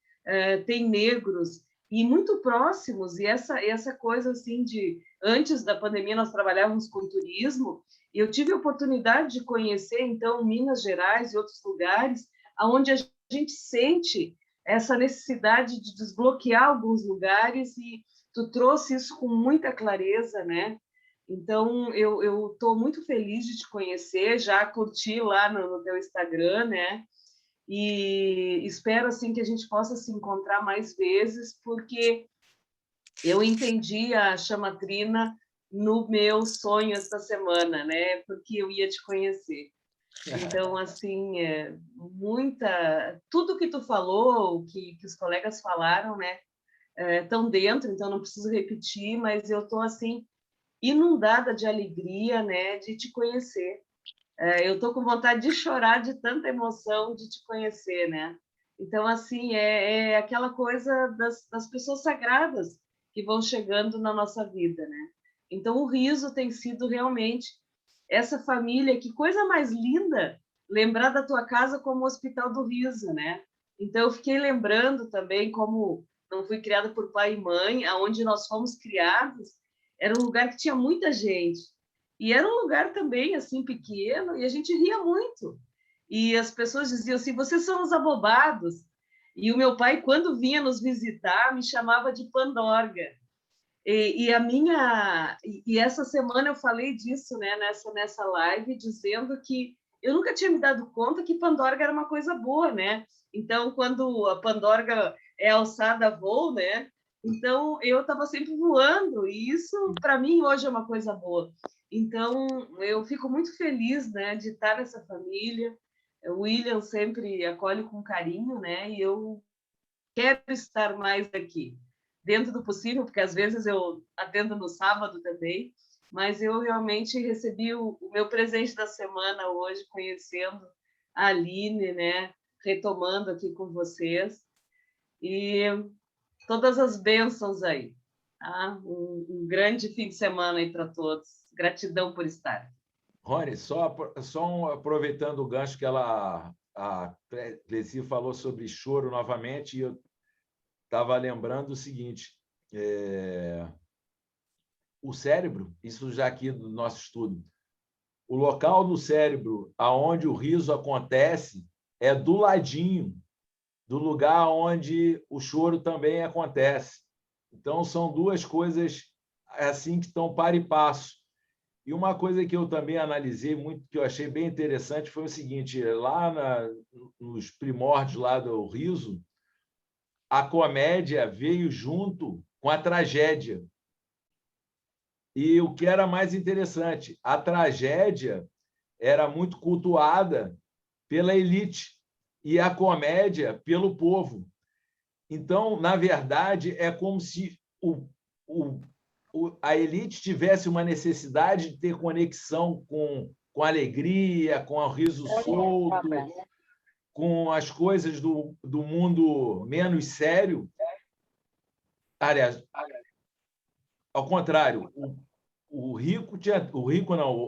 Tem negros, e muito próximos, e essa coisa assim de... Antes da pandemia, nós trabalhávamos com turismo, e eu tive a oportunidade de conhecer, então, Minas Gerais e outros lugares, onde a gente sente essa necessidade de desbloquear alguns lugares, e tu trouxe isso com muita clareza, né? Então, eu estou muito feliz de te conhecer, já curti lá no teu Instagram, né? E espero, assim, que a gente possa se encontrar mais vezes, porque eu entendi a chamatrina no meu sonho esta semana, né? Porque eu ia te conhecer. Então, assim, tudo que tu falou, que os colegas falaram, né? estão dentro, então não preciso repetir, mas eu estou assim inundada de alegria, né, de te conhecer. Eu estou com vontade de chorar de tanta emoção de te conhecer, né? Então, assim, é aquela coisa das pessoas sagradas que vão chegando na nossa vida, né? Então, o Riso tem sido realmente essa família, que coisa mais linda lembrar da tua casa como o Hospital do Riso, né? Então, eu fiquei lembrando também como não fui criada por pai e mãe, aonde nós fomos criados, era um lugar que tinha muita gente. E era um lugar também, assim, pequeno, e a gente ria muito. E as pessoas diziam assim, vocês são os abobados. E o meu pai, quando vinha nos visitar, me chamava de Pandorga. E essa semana eu falei disso, né, nessa live, dizendo que eu nunca tinha me dado conta que Pandorga era uma coisa boa, né? Então, quando a Pandorga é alçada a voo, né? Então, eu estava sempre voando, e isso, para mim, hoje é uma coisa boa. Então, eu fico muito feliz, né, de estar nessa família. O William sempre acolhe com carinho, né? E eu quero estar mais aqui, dentro do possível, porque às vezes eu atendo no sábado também, mas eu realmente recebi o meu presente da semana hoje, conhecendo a Aline, né? Retomando aqui com vocês. E todas as bênçãos aí. Tá? Um grande fim de semana aí para todos. Gratidão por estar. Rony, só aproveitando o gancho que a Cleci falou sobre choro novamente, e eu estava lembrando o seguinte, o cérebro, isso já aqui no nosso estudo, o local do cérebro aonde o riso acontece é do ladinho do lugar onde o choro também acontece. Então, são duas coisas assim que estão par e passo. E uma coisa que eu também analisei muito, que eu achei bem interessante, foi o seguinte, lá nos primórdios lá do riso, a comédia veio junto com a tragédia. E o que era mais interessante, a tragédia era muito cultuada pela elite e a comédia pelo povo. Então, na verdade, é como se a elite tivesse uma necessidade de ter conexão com alegria, com o riso solto, com as coisas do mundo menos sério. Aliás, ao contrário,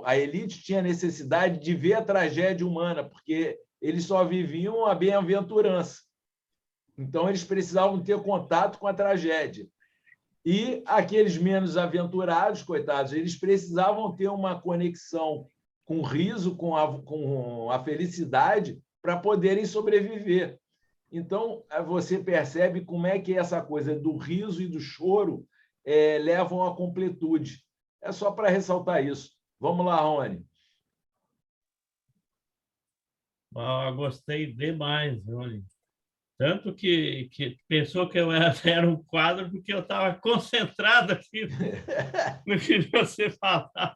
a elite tinha necessidade de ver a tragédia humana, porque eles só viviam a bem-aventurança. Então, eles precisavam ter contato com a tragédia. E aqueles menos aventurados, coitados, eles precisavam ter uma conexão com o riso, com a felicidade, para poderem sobreviver. Então, você percebe como é que essa coisa do riso e do choro levam à completude. É só para ressaltar isso. Vamos lá, Rony. Gostei demais, Rony. Tanto que pensou que eu era um quadro, porque eu estava concentrado aqui no que você falava.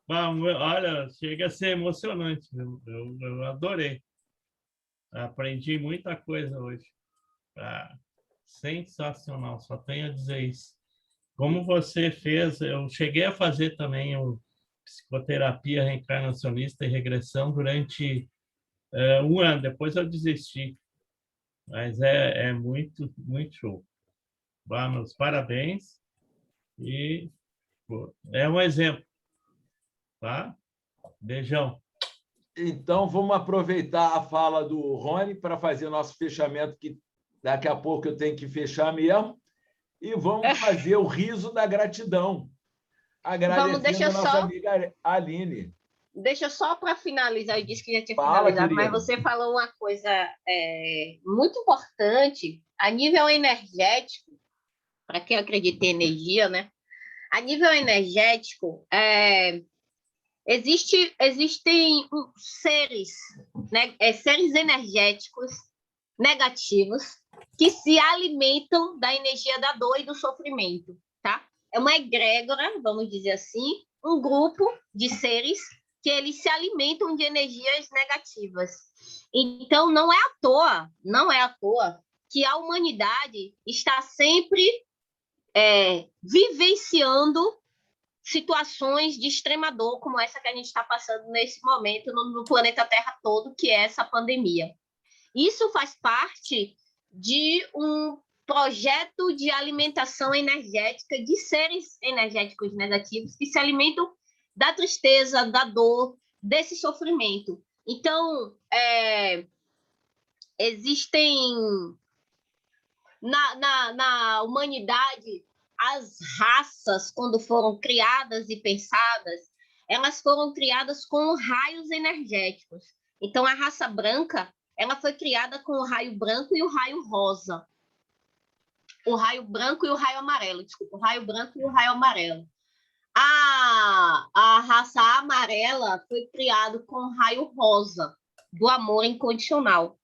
Olha, chega a ser emocionante. Eu adorei. Aprendi muita coisa hoje. Sensacional, só tenho a dizer isso. Como você fez, eu cheguei a fazer também psicoterapia reencarnacionista e regressão durante um ano, depois eu desisti. Mas é muito, muito show. Vamos, parabéns. E é um exemplo. Tá? Beijão. Então, vamos aproveitar a fala do Rony para fazer nosso fechamento, que daqui a pouco eu tenho que fechar mesmo. E vamos fazer o riso da gratidão. Agradecendo a nossa amiga Aline. Deixa só para finalizar, eu disse que já tinha finalizado, mas você falou uma coisa muito importante a nível energético, para quem acredita em energia, né? A nível energético, existem seres, né? Seres energéticos negativos que se alimentam da energia da dor e do sofrimento, tá? É uma egrégora, vamos dizer assim, um grupo de seres que eles se alimentam de energias negativas. Então, não é à toa que a humanidade está sempre vivenciando situações de extrema dor, como essa que a gente está passando nesse momento no planeta Terra todo, que é essa pandemia. Isso faz parte de um projeto de alimentação energética de seres energéticos negativos que se alimentam da tristeza, da dor, desse sofrimento. Então, existem na humanidade, as raças, quando foram criadas e pensadas, elas foram criadas com raios energéticos. Então, a raça branca, ela foi criada com o raio branco e o raio rosa. O raio branco e o raio amarelo, desculpa, o raio branco e o raio amarelo. A raça amarela foi criada com o raio rosa, do amor incondicional.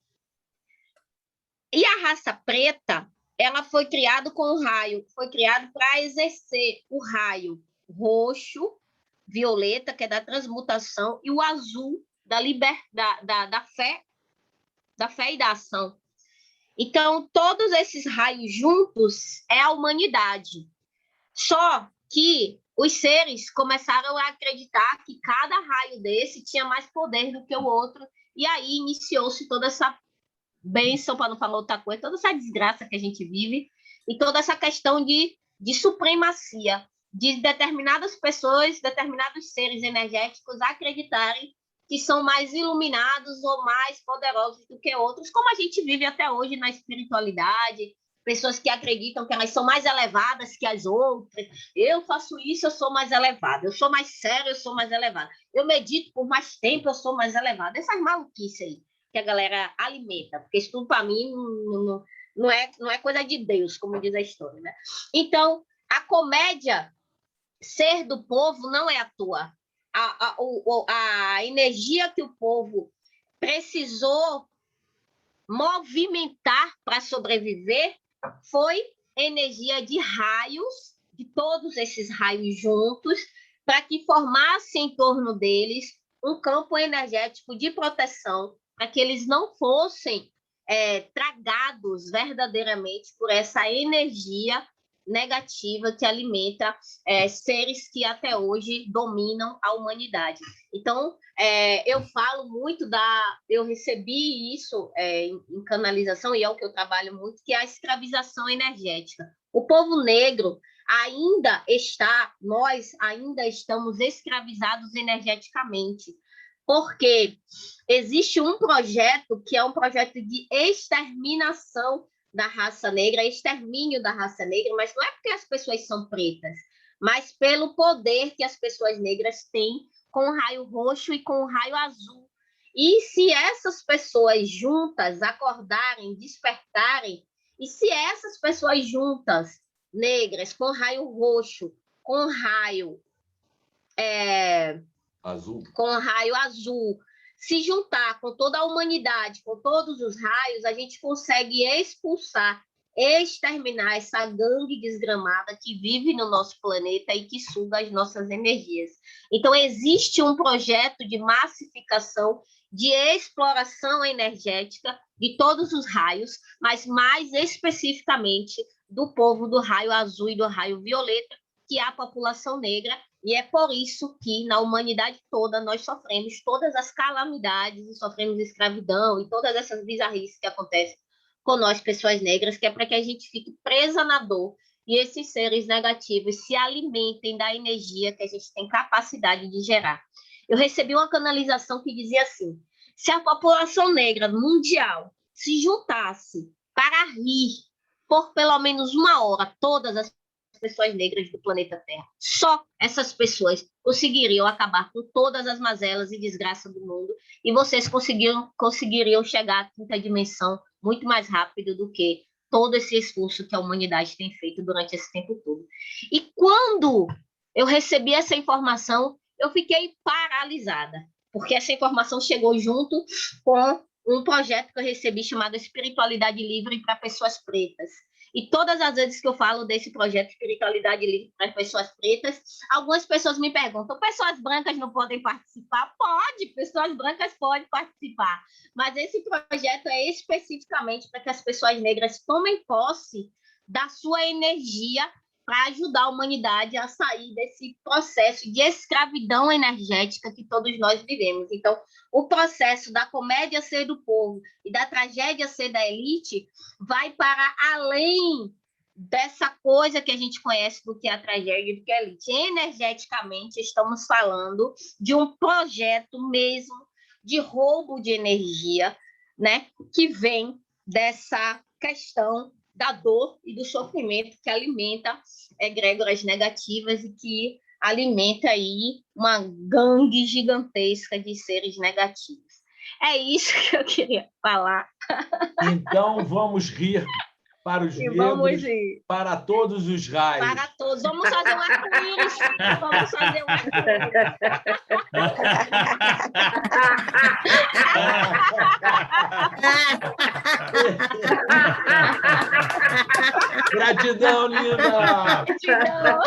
E a raça preta, ela foi criada com o raio, foi criada para exercer o raio roxo, violeta, que é da transmutação, e o azul da fé e da ação. Então, todos esses raios juntos é a humanidade. Só que os seres começaram a acreditar que cada raio desse tinha mais poder do que o outro, e aí iniciou-se toda essa bênção, para não falar outra coisa, toda essa desgraça que a gente vive, e toda essa questão de supremacia, de determinadas pessoas, determinados seres energéticos acreditarem que são mais iluminados ou mais poderosos do que outros, como a gente vive até hoje na espiritualidade, pessoas que acreditam que elas são mais elevadas que as outras. Eu faço isso, eu sou mais elevada. Eu sou mais séria, eu sou mais elevada. Eu medito por mais tempo, eu sou mais elevada. Essas maluquices aí que a galera alimenta, porque isso tudo, para mim, não é coisa de Deus, como diz a história, né? Então, a comédia ser do povo não é à toa. A energia que o povo precisou movimentar para sobreviver foi energia de raios, de todos esses raios juntos, para que formasse em torno deles um campo energético de proteção, para que eles não fossem tragados verdadeiramente por essa energia negativa que alimenta seres que até hoje dominam a humanidade. Então, eu falo muito eu recebi isso em canalização, e é o que eu trabalho muito, que é a escravização energética. O povo negro nós ainda estamos escravizados energeticamente, porque existe um projeto que é um projeto de exterminação da raça negra, extermínio da raça negra, mas não é porque as pessoas são pretas, mas pelo poder que as pessoas negras têm com o raio roxo e com o raio azul. E se essas pessoas juntas acordarem, despertarem, e se essas pessoas juntas, negras, com raio roxo, com raio azul, se juntar com toda a humanidade, com todos os raios, a gente consegue expulsar, exterminar essa gangue desgramada que vive no nosso planeta e que suga as nossas energias. Então, existe um projeto de massificação, de exploração energética de todos os raios, mas mais especificamente do povo do raio azul e do raio violeta, que é a população negra. E é por isso que, na humanidade toda, nós sofremos todas as calamidades e sofremos escravidão e todas essas bizarrices que acontecem com nós, pessoas negras, que é para que a gente fique presa na dor e esses seres negativos se alimentem da energia que a gente tem capacidade de gerar. Eu recebi uma canalização que dizia assim: se a população negra mundial se juntasse para rir por pelo menos 1 hora, todas as pessoas negras do planeta Terra, só essas pessoas conseguiriam acabar com todas as mazelas e desgraças do mundo, e vocês conseguiriam chegar à quinta dimensão muito mais rápido do que todo esse esforço que a humanidade tem feito durante esse tempo todo. E quando eu recebi essa informação, eu fiquei paralisada, porque essa informação chegou junto com um projeto que eu recebi chamado Espiritualidade Livre para Pessoas Pretas. E todas as vezes que eu falo desse projeto de espiritualidade livre para as pessoas pretas, algumas pessoas me perguntam, pessoas brancas não podem participar? Pode, pessoas brancas podem participar, mas esse projeto é especificamente para que as pessoas negras tomem posse da sua energia para ajudar a humanidade a sair desse processo de escravidão energética que todos nós vivemos. Então, o processo da comédia ser do povo e da tragédia ser da elite vai para além dessa coisa que a gente conhece do que é a tragédia e do que é a elite. Energeticamente, estamos falando de um projeto mesmo de roubo de energia, né, que vem dessa questão da dor e do sofrimento que alimenta egrégoras negativas e que alimenta aí uma gangue gigantesca de seres negativos. É isso que eu queria falar. Então, vamos rir para os negros, para todos os raios. Para todos. Vamos fazer um arco-íris. Vamos fazer um arco-íris. Gratidão, Nina! Gratidão!